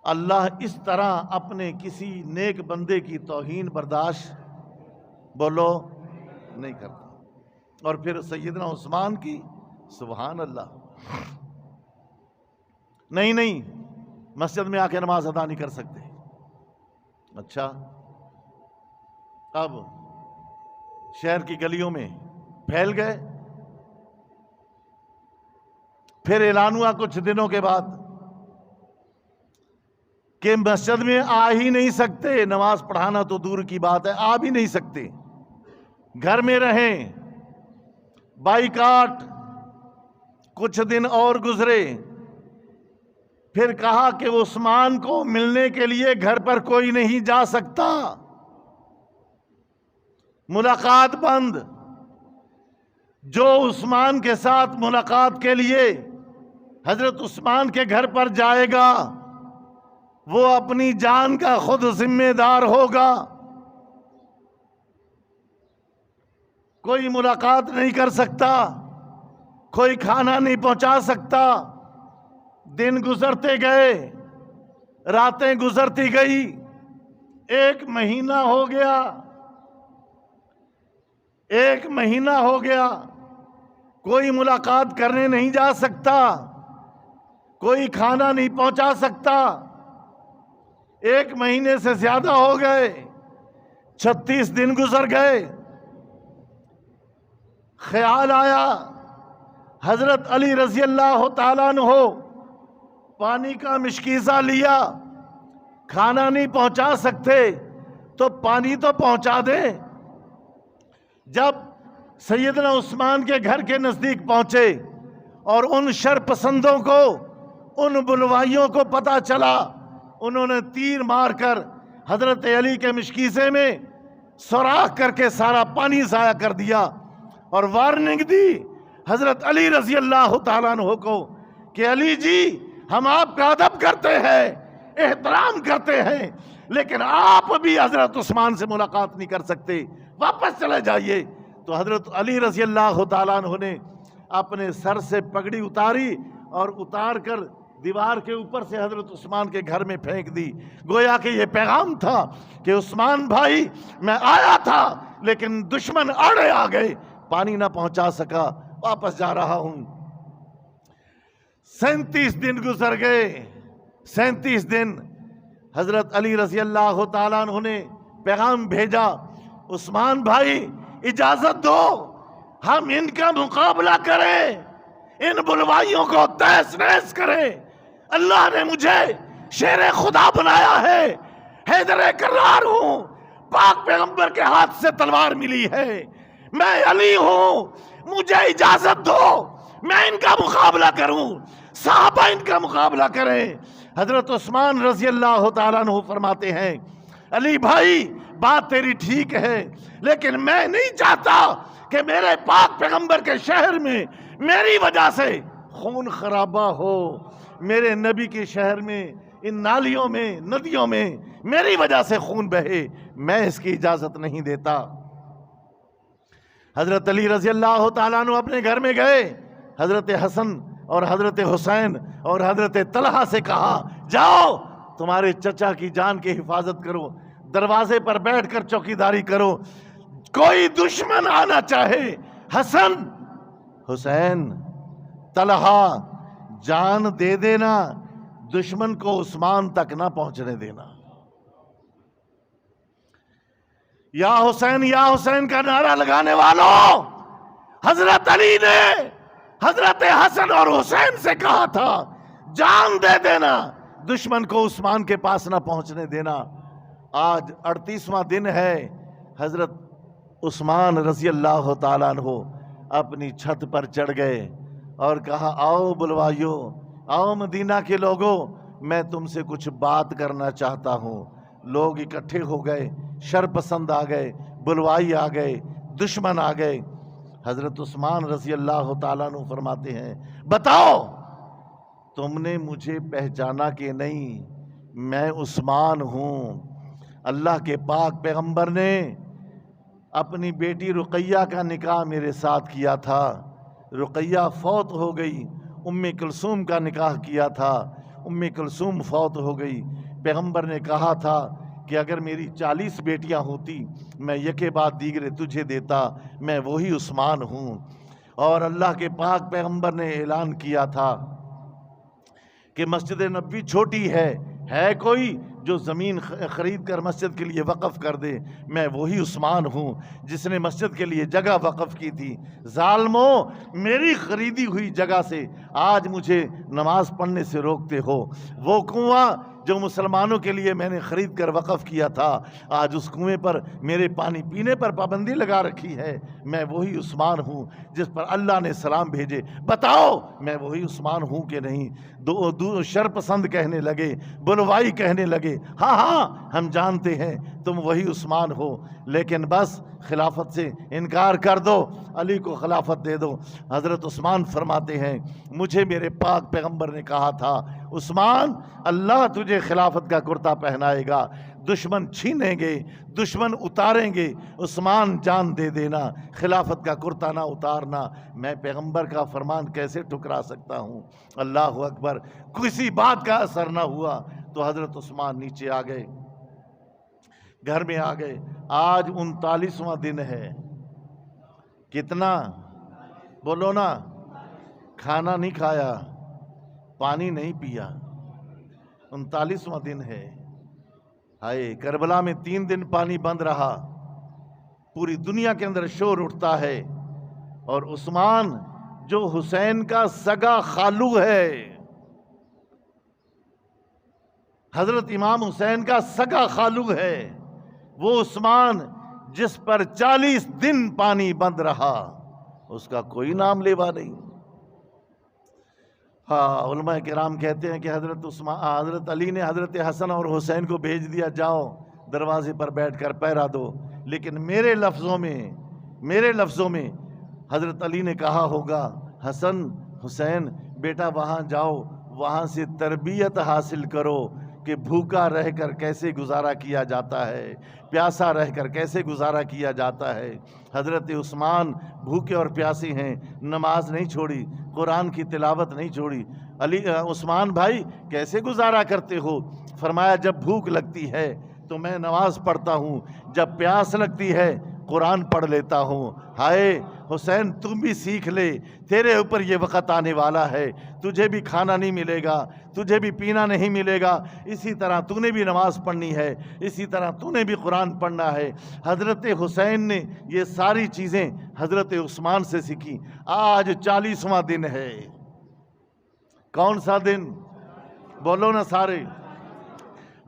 اللہ اس طرح اپنے کسی نیک بندے کی توہین برداشت بولو نہیں کرتا۔ اور پھر سیدنا عثمان کی، سبحان اللہ، نہیں مسجد میں آ کے نماز ادا نہیں کر سکتے۔ اچھا، اب شہر کی گلیوں میں پھیل گئے، پھر اعلان ہوا کچھ دنوں کے بعد کہ مسجد میں آ ہی نہیں سکتے، نماز پڑھانا تو دور کی بات ہے، آ بھی نہیں سکتے، گھر میں رہیں، بائیکاٹ، کچھ دن اور گزرے، پھر کہا کہ عثمان کو ملنے کے لیے گھر پر کوئی نہیں جا سکتا، ملاقات بند۔ جو عثمان کے ساتھ ملاقات کے لیے حضرت عثمان کے گھر پر جائے گا وہ اپنی جان کا خود ذمہ دار ہوگا، کوئی ملاقات نہیں کر سکتا، کوئی کھانا نہیں پہنچا سکتا۔ دن گزرتے گئے، راتیں گزرتی گئی، 1 مہینہ ہو گیا، 1 مہینہ ہو گیا، کوئی ملاقات کرنے نہیں جا سکتا، کوئی کھانا نہیں پہنچا سکتا۔ 1 مہینے سے زیادہ ہو گئے، 36 دن گزر گئے۔ خیال آیا حضرت علی رضی اللہ تعالیٰ عنہ پانی کا مشکیزہ لیا، کھانا نہیں پہنچا سکتے تو پانی تو پہنچا دیں۔ جب سیدنا عثمان کے گھر کے نزدیک پہنچے اور ان شر پسندوں کو، ان بلوائیوں کو پتہ چلا، انہوں نے تیر مار کر حضرت علی کے مشکیزے میں سوراخ کر کے سارا پانی ضائع کر دیا اور وارننگ دی حضرت علی رضی اللہ تعالیٰ عنہ کو کہ علی جی ہم آپ کا ادب کرتے ہیں، احترام کرتے ہیں، لیکن آپ بھی حضرت عثمان سے ملاقات نہیں کر سکتے، واپس چلے جائیے۔ تو حضرت علی رضی اللہ تعالیٰ عنہ نے اپنے سر سے پگڑی اتاری اور اتار کر دیوار کے اوپر سے حضرت عثمان کے گھر میں پھینک دی۔ گویا کہ یہ پیغام تھا کہ عثمان بھائی میں آیا تھا لیکن دشمن آڑے آ گئے، پانی نہ پہنچا سکا، واپس جا رہا ہوں۔ 37 دن گزر گئے، 37 دن حضرت علی رضی اللہ تعالیٰ عنہ نے پیغام بھیجا، عثمان بھائی اجازت دو ہم ان کا مقابلہ کریں، ان بلوائیوں کو تہس نہس کریں۔ اللہ نے مجھے شیر خدا بنایا ہے، حیدر کرار ہوں، پاک پیغمبر کے ہاتھ سے تلوار ملی ہے، میں علی ہوں، مجھے اجازت دو میں ان کا مقابلہ کروں، صحابہ ان کا مقابلہ کریں۔ حضرت عثمان رضی اللہ تعالیٰ عنہ فرماتے ہیں علی بھائی بات تیری ٹھیک ہے، لیکن میں نہیں چاہتا کہ میرے پاک پیغمبر کے شہر میں میری وجہ سے خون خرابہ ہو، میرے نبی کے شہر میں ان نالیوں میں ندیوں میں میری وجہ سے خون بہے، میں اس کی اجازت نہیں دیتا۔ حضرت علی رضی اللہ تعالیٰ عنہ اپنے گھر میں گئے، حضرت حسن اور حضرت حسین اور حضرت طلحہ سے کہا جاؤ تمہارے چچا کی جان کی حفاظت کرو، دروازے پر بیٹھ کر چوکیداری کرو، کوئی دشمن آنا چاہے، حسن حسین طلحہ جان دے دینا، دشمن کو عثمان تک نہ پہنچنے دینا۔ یا حسین کا نعرہ لگانے والوں، حضرت علی نے حضرت حسن اور حسین سے کہا تھا جان دے دینا، دشمن کو عثمان کے پاس نہ پہنچنے دینا۔ آج 38واں دن ہے، حضرت عثمان رضی اللہ تعالیٰ عنہ اپنی چھت پر چڑھ گئے اور کہا آؤ بلوائیو، آؤ مدینہ کے لوگوں، میں تم سے کچھ بات کرنا چاہتا ہوں۔ لوگ اکٹھے ہو گئے، شر پسند آ گئے، بلوائی آ گئے، دشمن آ گئے۔ حضرت عثمان رضی اللہ تعالیٰ عنہ فرماتے ہیں بتاؤ تم نے مجھے پہچانا کہ نہیں؟ میں عثمان ہوں۔ اللہ کے پاک پیغمبر نے اپنی بیٹی رقیہ کا نکاح میرے ساتھ کیا تھا، رقیہ فوت ہو گئی، ام کلثوم کا نکاح کیا تھا، ام کلثوم فوت ہو گئی۔ پیغمبر نے کہا تھا کہ اگر میری 40 بیٹیاں ہوتی میں یکے بعد دیگرے تجھے دیتا، میں وہی عثمان ہوں۔ اور اللہ کے پاک پیغمبر نے اعلان کیا تھا کہ مسجد نبوی چھوٹی ہے کوئی جو زمین خرید کر مسجد کے لیے وقف کر دے، میں وہی عثمان ہوں جس نے مسجد کے لیے جگہ وقف کی تھی۔ ظالموں، میری خریدی ہوئی جگہ سے آج مجھے نماز پڑھنے سے روکتے ہو۔ وہ کنواں جو مسلمانوں کے لیے میں نے خرید کر وقف کیا تھا، آج اس کنویں پر میرے پانی پینے پر پابندی لگا رکھی ہے۔ میں وہی عثمان ہوں جس پر اللہ نے سلام بھیجے۔ بتاؤ میں وہی عثمان ہوں کہ نہیں؟ دو شرپسند کہنے لگے، بلوائی کہنے لگے، ہاں ہاں ہم جانتے ہیں تم وہی عثمان ہو، لیکن بس خلافت سے انکار کر دو، علی کو خلافت دے دو۔ حضرت عثمان فرماتے ہیں مجھے میرے پاک پیغمبر نے کہا تھا عثمان اللہ تجھے خلافت کا کرتا پہنائے گا، دشمن چھینیں گے، دشمن اتاریں گے، عثمان جان دے دینا، خلافت کا کرتا نہ اتارنا۔ میں پیغمبر کا فرمان کیسے ٹھکرا سکتا ہوں؟ اللہ اکبر۔ کسی بات کا اثر نہ ہوا تو حضرت عثمان نیچے آ گئے، گھر میں آ گئے۔ آج 39واں دن ہے۔ کتنا؟ بولو نا۔ کھانا نہیں کھایا، پانی نہیں پیا، 39واں دن ہے۔ ہائے، کربلا میں 3 دن پانی بند رہا، پوری دنیا کے اندر شور اٹھتا ہے، اور عثمان جو حسین کا سگا خالو ہے، حضرت امام حسین کا سگا خالو ہے، وہ عثمان جس پر 40 دن پانی بند رہا، اس کا کوئی نام لیوا نہیں۔ ہاں، علماء کرام کہتے ہیں کہ حضرت علی نے حضرت حسن اور حسین کو بھیج دیا، جاؤ دروازے پر بیٹھ کر پہرا دو، لیکن میرے لفظوں میں حضرت علی نے کہا ہوگا حسن حسین بیٹا وہاں جاؤ، وہاں سے تربیت حاصل کرو کہ بھوکا رہ کر کیسے گزارا کیا جاتا ہے، پیاسا رہ کر کیسے گزارا کیا جاتا ہے۔ حضرت عثمان بھوکے اور پیاسے ہیں، نماز نہیں چھوڑی، قرآن کی تلاوت نہیں چھوڑی۔ عثمان بھائی کیسے گزارا کرتے ہو؟ فرمایا جب بھوک لگتی ہے تو میں نماز پڑھتا ہوں، جب پیاس لگتی ہے قرآن پڑھ لیتا ہوں۔ ہائے حسین تم بھی سیکھ لے، تیرے اوپر یہ وقت آنے والا ہے، تجھے بھی کھانا نہیں ملے گا، تجھے بھی پینا نہیں ملے گا، اسی طرح تو نے بھی نماز پڑھنی ہے، اسی طرح تو نے بھی قرآن پڑھنا ہے۔ حضرت حسین نے یہ ساری چیزیں حضرت عثمان سے سیکھی۔ آج 40واں دن ہے۔ کون سا دن؟ بولو نا سارے۔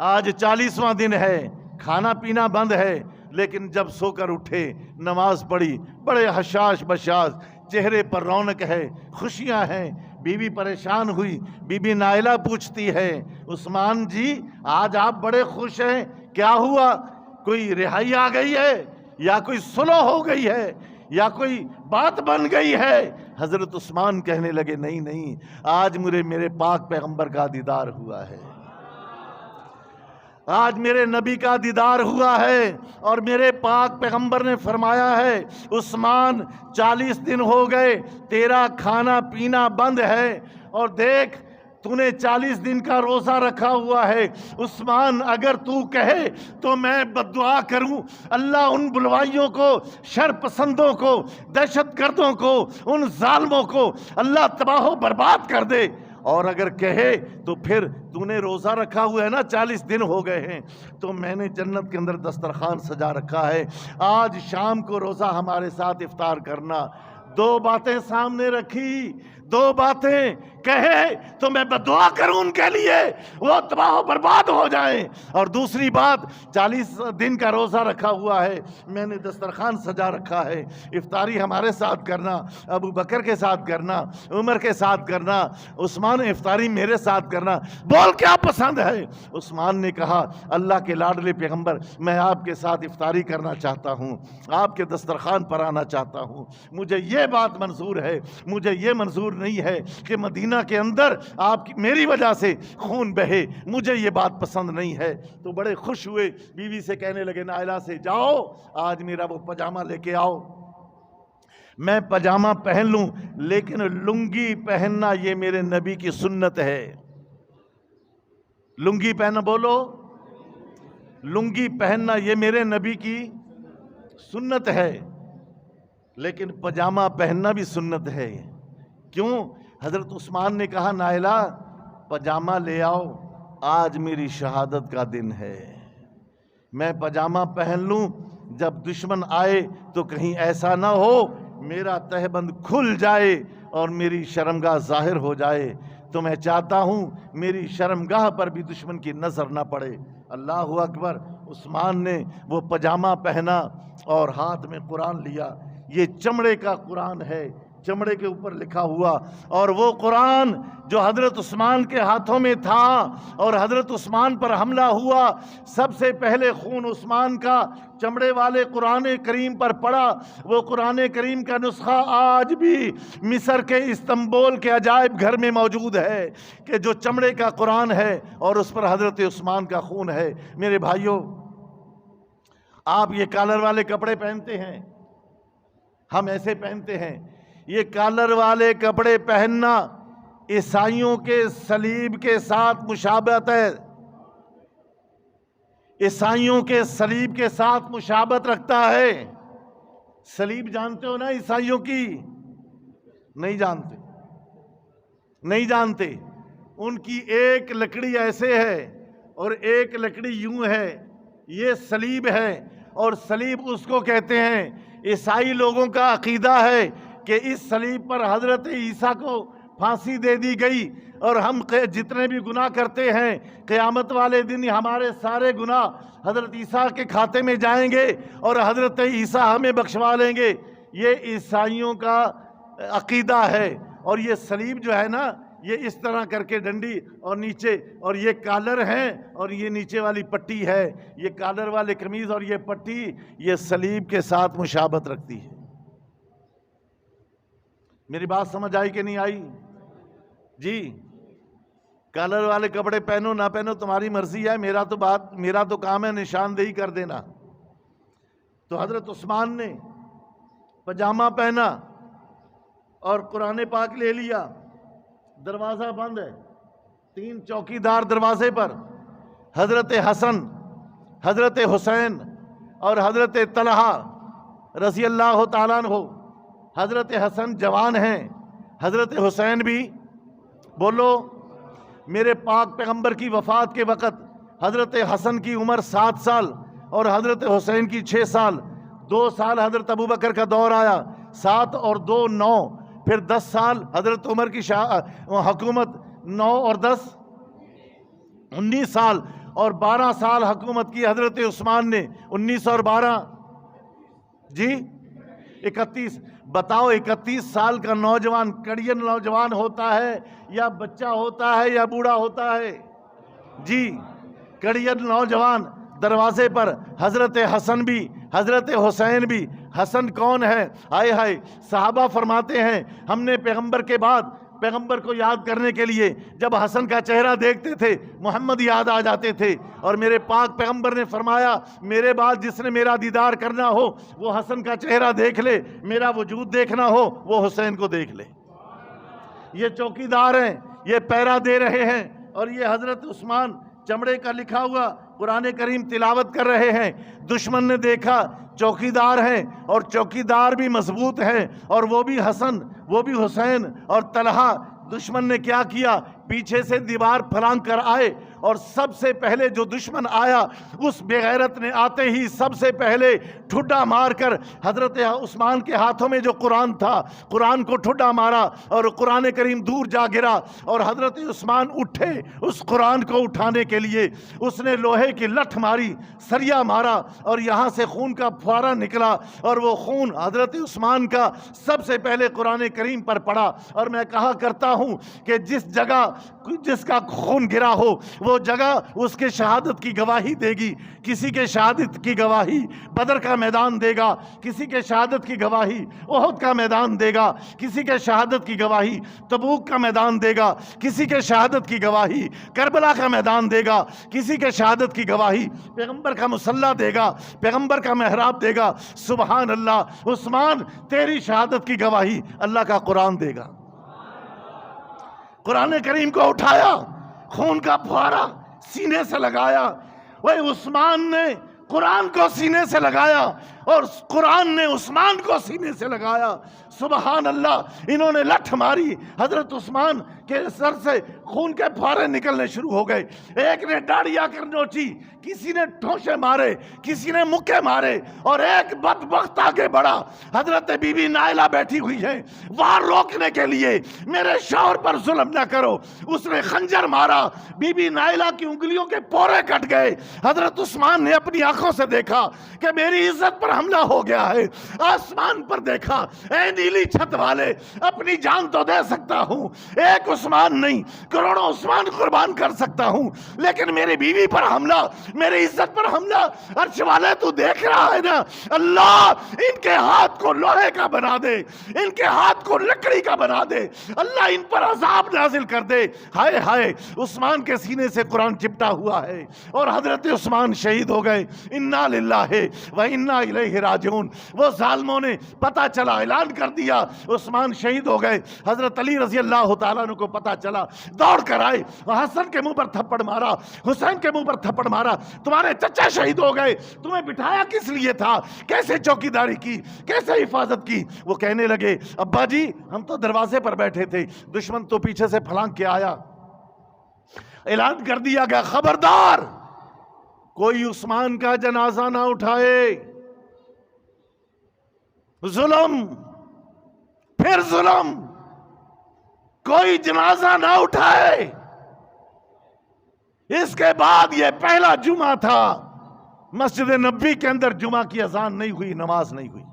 آج 40واں دن ہے، کھانا پینا بند ہے، لیکن جب سو کر اٹھے نماز پڑھی، بڑے حشاش بشاش، چہرے پر رونق ہے، خوشیاں ہیں۔ بیوی پریشان ہوئی، بی بی نائلہ پوچھتی ہے عثمان جی آج آپ بڑے خوش ہیں، کیا ہوا؟ کوئی رہائی آ گئی ہے، یا کوئی صلح ہو گئی ہے، یا کوئی بات بن گئی ہے؟ حضرت عثمان کہنے لگے نہیں، آج میرے پاک پیغمبر کا دیدار ہوا ہے، آج میرے نبی کا دیدار ہوا ہے، اور میرے پاک پیغمبر نے فرمایا ہے عثمان 40 دن ہو گئے تیرا کھانا پینا بند ہے، اور دیکھ تو نے 40 دن کا روزہ رکھا ہوا ہے۔ عثمان اگر تو کہے تو میں بد دعا کروں، اللہ ان بلوائیوں کو، شر پسندوں کو، دہشت گردوں کو، ان ظالموں کو اللہ تباہ و برباد کر دے، اور اگر کہے تو پھر تو نے روزہ رکھا ہوا ہے نا، 40 دن ہو گئے ہیں، تو میں نے جنت کے اندر دسترخوان سجا رکھا ہے، آج شام کو روزہ ہمارے ساتھ افطار کرنا۔ 2 باتیں سامنے رکھی، 2 باتیں کہے تو میں بدعا کروں ان کے لیے، وہ تباہ و برباد ہو جائیں، اور دوسری بات 40 دن کا روزہ رکھا ہوا ہے، میں نے دسترخوان سجا رکھا ہے، افطاری ہمارے ساتھ کرنا، ابو بکر کے ساتھ کرنا، عمر کے ساتھ کرنا، عثمان افطاری میرے ساتھ کرنا، بول کیا پسند ہے؟ عثمان نے کہا اللہ کے لاڈلے پیغمبر میں آپ کے ساتھ افطاری کرنا چاہتا ہوں، آپ کے دسترخوان پر آنا چاہتا ہوں، مجھے یہ بات منظور ہے، مجھے یہ منظور نہیں ہے کہ مدینہ کے اندر آپ کی میری وجہ سے خون بہے، مجھے یہ بات پسند نہیں ہے۔ تو بڑے خوش ہوئے، بیوی سے کہنے لگے نائلہ سے جاؤ آج میرا وہ پاجامہ لے کے آؤ، میں پاجامہ پہن لوں، لیکن لنگی پہننا یہ میرے نبی کی سنت ہے۔ لنگی پہننا، بولو، لنگی پہننا یہ میرے نبی کی سنت ہے، لیکن پاجامہ پہننا بھی سنت ہے۔ کیوں؟ حضرت عثمان نے کہا نائلہ پاجامہ لے آؤ، آج میری شہادت کا دن ہے، میں پاجامہ پہن لوں، جب دشمن آئے تو کہیں ایسا نہ ہو میرا تہبند کھل جائے اور میری شرمگاہ ظاہر ہو جائے۔ تو میں چاہتا ہوں میری شرمگاہ پر بھی دشمن کی نظر نہ پڑے۔ اللہ اکبر۔ عثمان نے وہ پجامہ پہنا اور ہاتھ میں قرآن لیا۔ یہ چمڑے کا قرآن ہے، چمڑے کے اوپر لکھا ہوا، اور وہ قرآن جو حضرت عثمان کے ہاتھوں میں تھا اور حضرت عثمان پر حملہ ہوا، سب سے پہلے خون عثمان کا چمڑے والے قرآن کریم پر پڑا۔ وہ قرآن کریم کا نسخہ آج بھی مصر کے استنبول کے عجائب گھر میں موجود ہے، کہ جو چمڑے کا قرآن ہے اور اس پر حضرت عثمان کا خون ہے۔ میرے بھائیوں، آپ یہ کالر والے کپڑے پہنتے ہیں، ہم ایسے پہنتے ہیں۔ یہ کالر والے کپڑے پہننا عیسائیوں کے صلیب کے ساتھ مشابہت ہے، عیسائیوں کے صلیب کے ساتھ مشابہت رکھتا ہے۔ صلیب جانتے ہو نا عیسائیوں کی؟ نہیں جانتے، نہیں جانتے۔ ان کی ایک لکڑی ایسے ہے اور ایک لکڑی یوں ہے، یہ صلیب ہے، اور صلیب اس کو کہتے ہیں۔ عیسائی لوگوں کا عقیدہ ہے کہ اس صلیب پر حضرت عیسیٰ کو پھانسی دے دی گئی، اور ہم جتنے بھی گناہ کرتے ہیں قیامت والے دن ہمارے سارے گناہ حضرت عیسیٰ کے کھاتے میں جائیں گے اور حضرت عیسیٰ ہمیں بخشوا لیں گے۔ یہ عیسائیوں کا عقیدہ ہے۔ اور یہ صلیب جو ہے نا، یہ اس طرح کر کے ڈنڈی اور نیچے، اور یہ کالر ہے اور یہ نیچے والی پٹی ہے، یہ کالر والے قمیض اور یہ پٹی، یہ صلیب کے ساتھ مشابہت رکھتی ہے۔ میری بات سمجھ آئی کہ نہیں آئی؟ جی، کالر والے کپڑے پہنو نہ پہنو تمہاری مرضی ہے، میرا تو کام ہے نشاندہی کر دینا۔ تو حضرت عثمان نے پجامہ پہنا اور قرآن پاک لے لیا۔ دروازہ بند ہے، 3 چوکیدار دروازے پر، حضرت حسن، حضرت حسین اور حضرت طلحہ رضی اللہ تعالیٰ عنہ۔ حضرت حسن جوان ہیں، حضرت حسین بھی، بولو۔ میرے پاک پیغمبر کی وفات کے وقت حضرت حسن کی عمر 7 سال اور حضرت حسین کی 6 سال۔ 2 سال حضرت ابوبکر کا دور آیا، 7 اور 2 9، پھر 10 سال حضرت عمر کی حکومت، 9 اور 10 19 سال، اور 12 سال حکومت کی حضرت عثمان نے، 19 اور 12 جی 31۔ بتاؤ 31 سال کا نوجوان کڑین نوجوان ہوتا ہے یا بچہ ہوتا ہے یا بوڑھا ہوتا ہے؟ جی کڑین نوجوان۔ دروازے پر حضرت حسن بھی، حضرت حسین بھی۔ حسن کون ہے؟ آئے ہائے، صحابہ فرماتے ہیں ہم نے پیغمبر کے بعد پیغمبر کو یاد کرنے کے لیے جب حسن کا چہرہ دیکھتے تھے محمد یاد آ جاتے تھے، اور میرے پاک پیغمبر نے فرمایا میرے بعد جس نے میرا دیدار کرنا ہو وہ حسن کا چہرہ دیکھ لے، میرا وجود دیکھنا ہو وہ حسین کو دیکھ لے۔ یہ چوکیدار ہیں، یہ پہرا دے رہے ہیں، اور یہ حضرت عثمان چمڑے کا لکھا ہوا قرآن کریم تلاوت کر رہے ہیں۔ دشمن نے دیکھا چوکیدار ہیں اور چوکیدار بھی مضبوط ہیں، اور وہ بھی حسن، وہ بھی حسین اور طلحہ۔ دشمن نے کیا کیا؟ پیچھے سے دیوار پھلانگ کر آئے، اور سب سے پہلے جو دشمن آیا اس بے غیرت نے آتے ہی سب سے پہلے ٹھڈا مار کر حضرت عثمان کے ہاتھوں میں جو قرآن تھا، قرآن کو ٹھڈا مارا اور قرآن کریم دور جا گرا، اور حضرت عثمان اٹھے اس قرآن کو اٹھانے کے لیے، اس نے لوہے کی لٹھ ماری، سریا مارا، اور یہاں سے خون کا پھوارا نکلا، اور وہ خون حضرت عثمان کا سب سے پہلے قرآن کریم پر پڑا۔ اور میں کہا کرتا ہوں کہ جس کا خون گرا ہو وہ جگہ اس کے شہادت کی گواہی دے گی۔ کسی کے شہادت کی گواہی بدر کا میدان دے گا، کسی کے شہادت کی گواہی احد کا میدان دے گا، کسی کے شہادت کی گواہی تبوک کا میدان دے گا، کسی کے شہادت کی گواہی کربلا کا میدان دے گا، کسی کے شہادت کی گواہی پیغمبر کا مصلی دے گا، پیغمبر کا محراب دے گا۔ سبحان اللہ، عثمان تیری شہادت کی گواہی اللہ کا قرآن دے گا۔ قرآن کریم کو اٹھایا، خون کا پھوارا سینے سے لگایا۔ وہ عثمان نے قرآن کو سینے سے لگایا اور قرآن نے عثمان کو سینے سے لگایا۔ سبحان اللہ. انہوں نے لٹھ ماری, حضرت عثمان کے سر سے خون کے پھوارے نکلنے شروع ہو گئے. ایک نے ڈاڑھی آ کر نوچی, کسی نے ٹھونسے مارے, کسی نے مکے مارے, اور ایک بدبخت آگے بڑھا. حضرت بی بی نائلہ بیٹھی ہوئی ہے, وار روکنے کے لیے میرے شوہر پر ظلم نہ کرو. اس نے خنجر مارا, بی بی نائلہ کی انگلیوں کے پورے کٹ گئے. حضرت عثمان نے اپنی آنکھوں سے دیکھا کہ میری عزت پر حملہ ہو گیا ہے. آسمان پر دیکھا, اے نیلی چھت والے, اپنی جان تو دے سکتا ہوں, ایک عثمان نہیں کروڑوں عثمان قربان کر سکتا ہوں, لیکن میری بیوی پر حملہ, میری عزت پر حملہ. عرش والے تو دیکھ رہا ہے نا, اللہ ان کے ہاتھ کو لوہے کا بنا دے, ان کے ہاتھ کو لکڑی کا بنا دے, اللہ ان پر عذاب نازل کر دے. ہائے ہائے, عثمان کے سینے سے قرآن چپٹا ہوا ہے اور حضرت عثمان شہید ہو گئے. انا للہ و انا الیہ راجعون. وہ ظالموں نے پتہ چلا, اعلان کر دیا, عثمان شہید ہو گئے. حضرت علی رضی اللہ تعالیٰ عنہ کو پتہ چلا, دوڑ کر آئے, حسن کے منہ پر تھپڑ مارا, حسین کے منہ پر تھپڑ مارا. تمہارے چچا شہید ہو گئے, تمہیں بٹھایا کس لیے تھا, کیسے چوکیداری کی, کیسے حفاظت کی. وہ کہنے لگے, ابا جی ہم تو دروازے پر بیٹھے تھے, دشمن تو پیچھے سے پھلانگ کے آیا. اعلان کر دیا گیا, خبردار کوئی عثمان کا جنازہ نہ اٹھائے. ظلم پھر ظلم, کوئی جنازہ نہ اٹھائے. اس کے بعد یہ پہلا جمعہ تھا, مسجد نبوی کے اندر جمعہ کی اذان نہیں ہوئی, نماز نہیں ہوئی.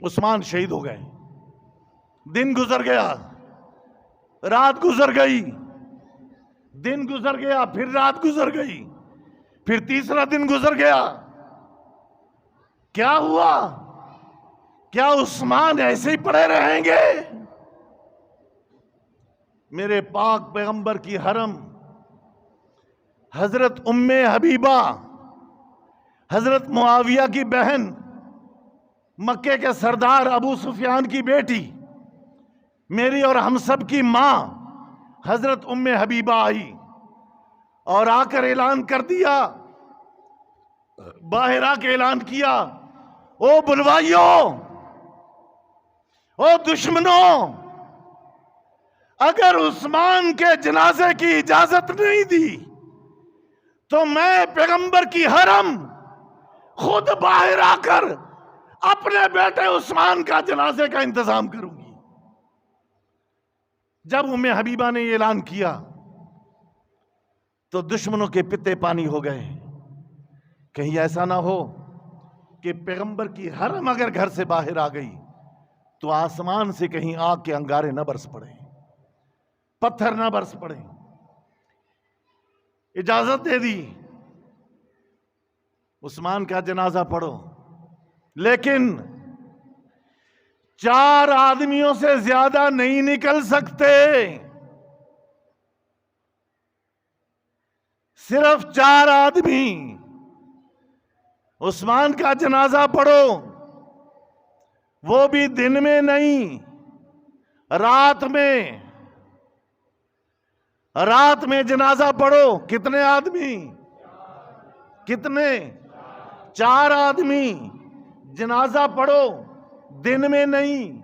عثمان شہید ہو گئے. دن گزر گیا, رات گزر گئی, دن گزر گیا, پھر رات گزر گئی, پھر تیسرا دن گزر گیا. کیا ہوا؟ کیا عثمان ایسے ہی پڑے رہیں گے؟ میرے پاک پیغمبر کی حرم, حضرت ام حبیبہ, حضرت معاویہ کی بہن, مکے کے سردار ابو سفیان کی بیٹی, میری اور ہم سب کی ماں حضرت ام حبیبہ آئی اور آ کر اعلان کر دیا, باہر آ کے اعلان کیا, او بلوائیوں, او دشمنوں, اگر عثمان کے جنازے کی اجازت نہیں دی تو میں پیغمبر کی حرم خود باہر آ کر اپنے بیٹے عثمان کا جنازے کا انتظام کروں گی. جب ام حبیبہ نے یہ اعلان کیا تو دشمنوں کے پتے پانی ہو گئے. کہیں ایسا نہ ہو کہ پیغمبر کی حرم اگر گھر سے باہر آ گئی تو آسمان سے کہیں آگ کے انگارے نہ برس پڑے, پتھر نہ برس پڑے. اجازت دے دی, عثمان کا جنازہ پڑھو, لیکن 4 آدمیوں سے زیادہ نہیں نکل سکتے, صرف 4 آدمی. عثمان کا جنازہ پڑھو, وہ بھی دن میں نہیں, رات میں. رات میں جنازہ پڑھو. کتنے آدمی؟ کتنے؟ 4 آدمی. جنازہ پڑھو, دن میں نہیں,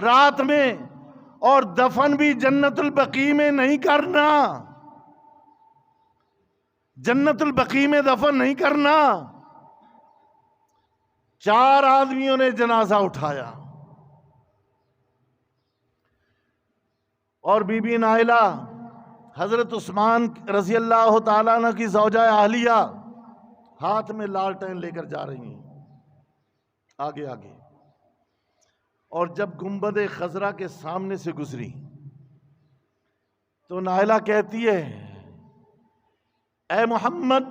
رات میں, اور دفن بھی جنت البقیع میں نہیں کرنا. جنت البقیع میں دفن نہیں کرنا. 4 آدمیوں نے جنازہ اٹھایا, اور بی بی نائلہ حضرت عثمان رضی اللہ تعالیٰ عنہ کی زوجہ اہلیہ ہاتھ میں لالٹین لے کر جا رہی ہیں آگے آگے. اور جب گنبد خضرا کے سامنے سے گزری تو نائلہ کہتی ہے, اے محمد,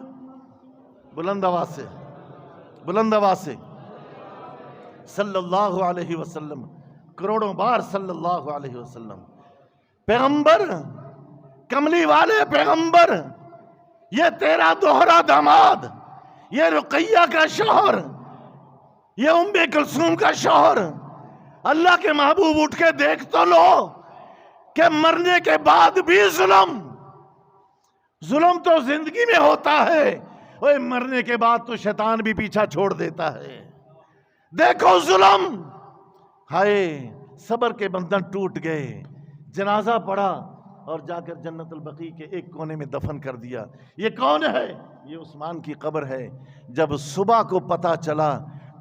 بلند آواز سے, بلند آواز سے, صلی اللہ علیہ وسلم, کروڑوں بار صلی اللہ علیہ وسلم, پیغمبر, کملی والے پیغمبر, یہ تیرا دوہرا داماد, یہ رقیہ کا شوہر, یہ ام کلثوم کا شوہر, اللہ کے محبوب اٹھ کے دیکھ تو لو کہ مرنے کے بعد بھی ظلم تو زندگی میں ہوتا ہے, مرنے کے بعد تو شیطان بھی پیچھا چھوڑ دیتا ہے. دیکھو ظلم، ہائے صبر کے بندھن ٹوٹ گئے، جنازہ پڑا اور جا کر جنت البقیع کے ایک کونے میں دفن کر دیا۔ یہ کون ہے؟ یہ عثمان کی قبر ہے۔ جب صبح کو پتہ چلا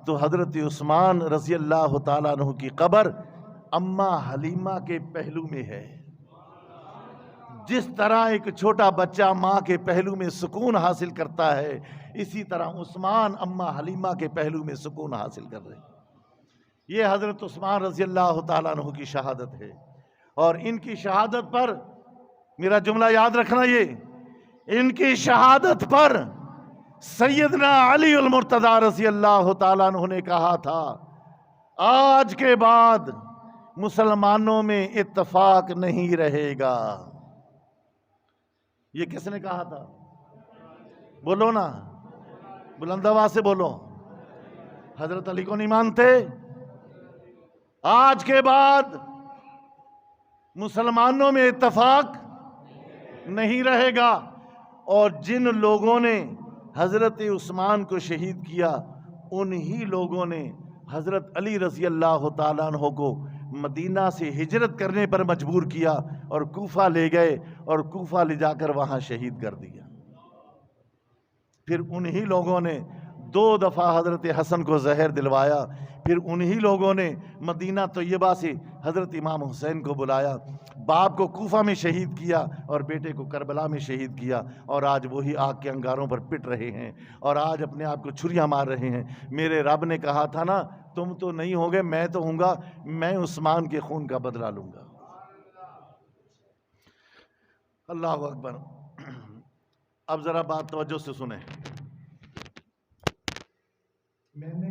تو حضرت عثمان رضی اللہ تعالیٰ عنہ کی قبر اماں حلیمہ کے پہلو میں ہے۔ جس طرح ایک چھوٹا بچہ ماں کے پہلو میں سکون حاصل کرتا ہے، اسی طرح عثمان اماں حلیمہ کے پہلو میں سکون حاصل کر رہے ہیں۔ یہ حضرت عثمان رضی اللہ تعالیٰ عنہ کی شہادت ہے، اور ان کی شہادت پر میرا جملہ یاد رکھنا، یہ ان کی شہادت پر سیدنا علی المرتضیٰ رضی اللہ تعالیٰ عنہ نے کہا تھا، آج کے بعد مسلمانوں میں اتفاق نہیں رہے گا۔ یہ کس نے کہا تھا؟ بولو نا، بلند آواز سے بولو۔ حضرت علی کو نہیں مانتے؟ آج کے بعد مسلمانوں میں اتفاق نہیں رہے گا۔ اور جن لوگوں نے حضرت عثمان کو شہید کیا، انہی لوگوں نے حضرت علی رضی اللہ تعالیٰ عنہ کو مدینہ سے ہجرت کرنے پر مجبور کیا اور کوفہ لے گئے، اور کوفہ لے جا کر وہاں شہید کر دیا۔ پھر انہی لوگوں نے 2 دفعہ حضرت حسن کو زہر دلوایا، پھر انہی لوگوں نے مدینہ طیبہ سے حضرت امام حسین کو بلایا، باپ کو کوفہ میں شہید کیا اور بیٹے کو کربلا میں شہید کیا، اور آج وہی آگ کے انگاروں پر پٹ رہے ہیں، اور آج اپنے آپ کو چھریاں مار رہے ہیں۔ میرے رب نے کہا تھا نا، تم تو نہیں ہوگے، میں تو ہوں گا، میں عثمان کے خون کا بدلہ لوں گا۔ اللہ اکبر۔ اب ذرا بات توجہ سے سنیں۔ میں نے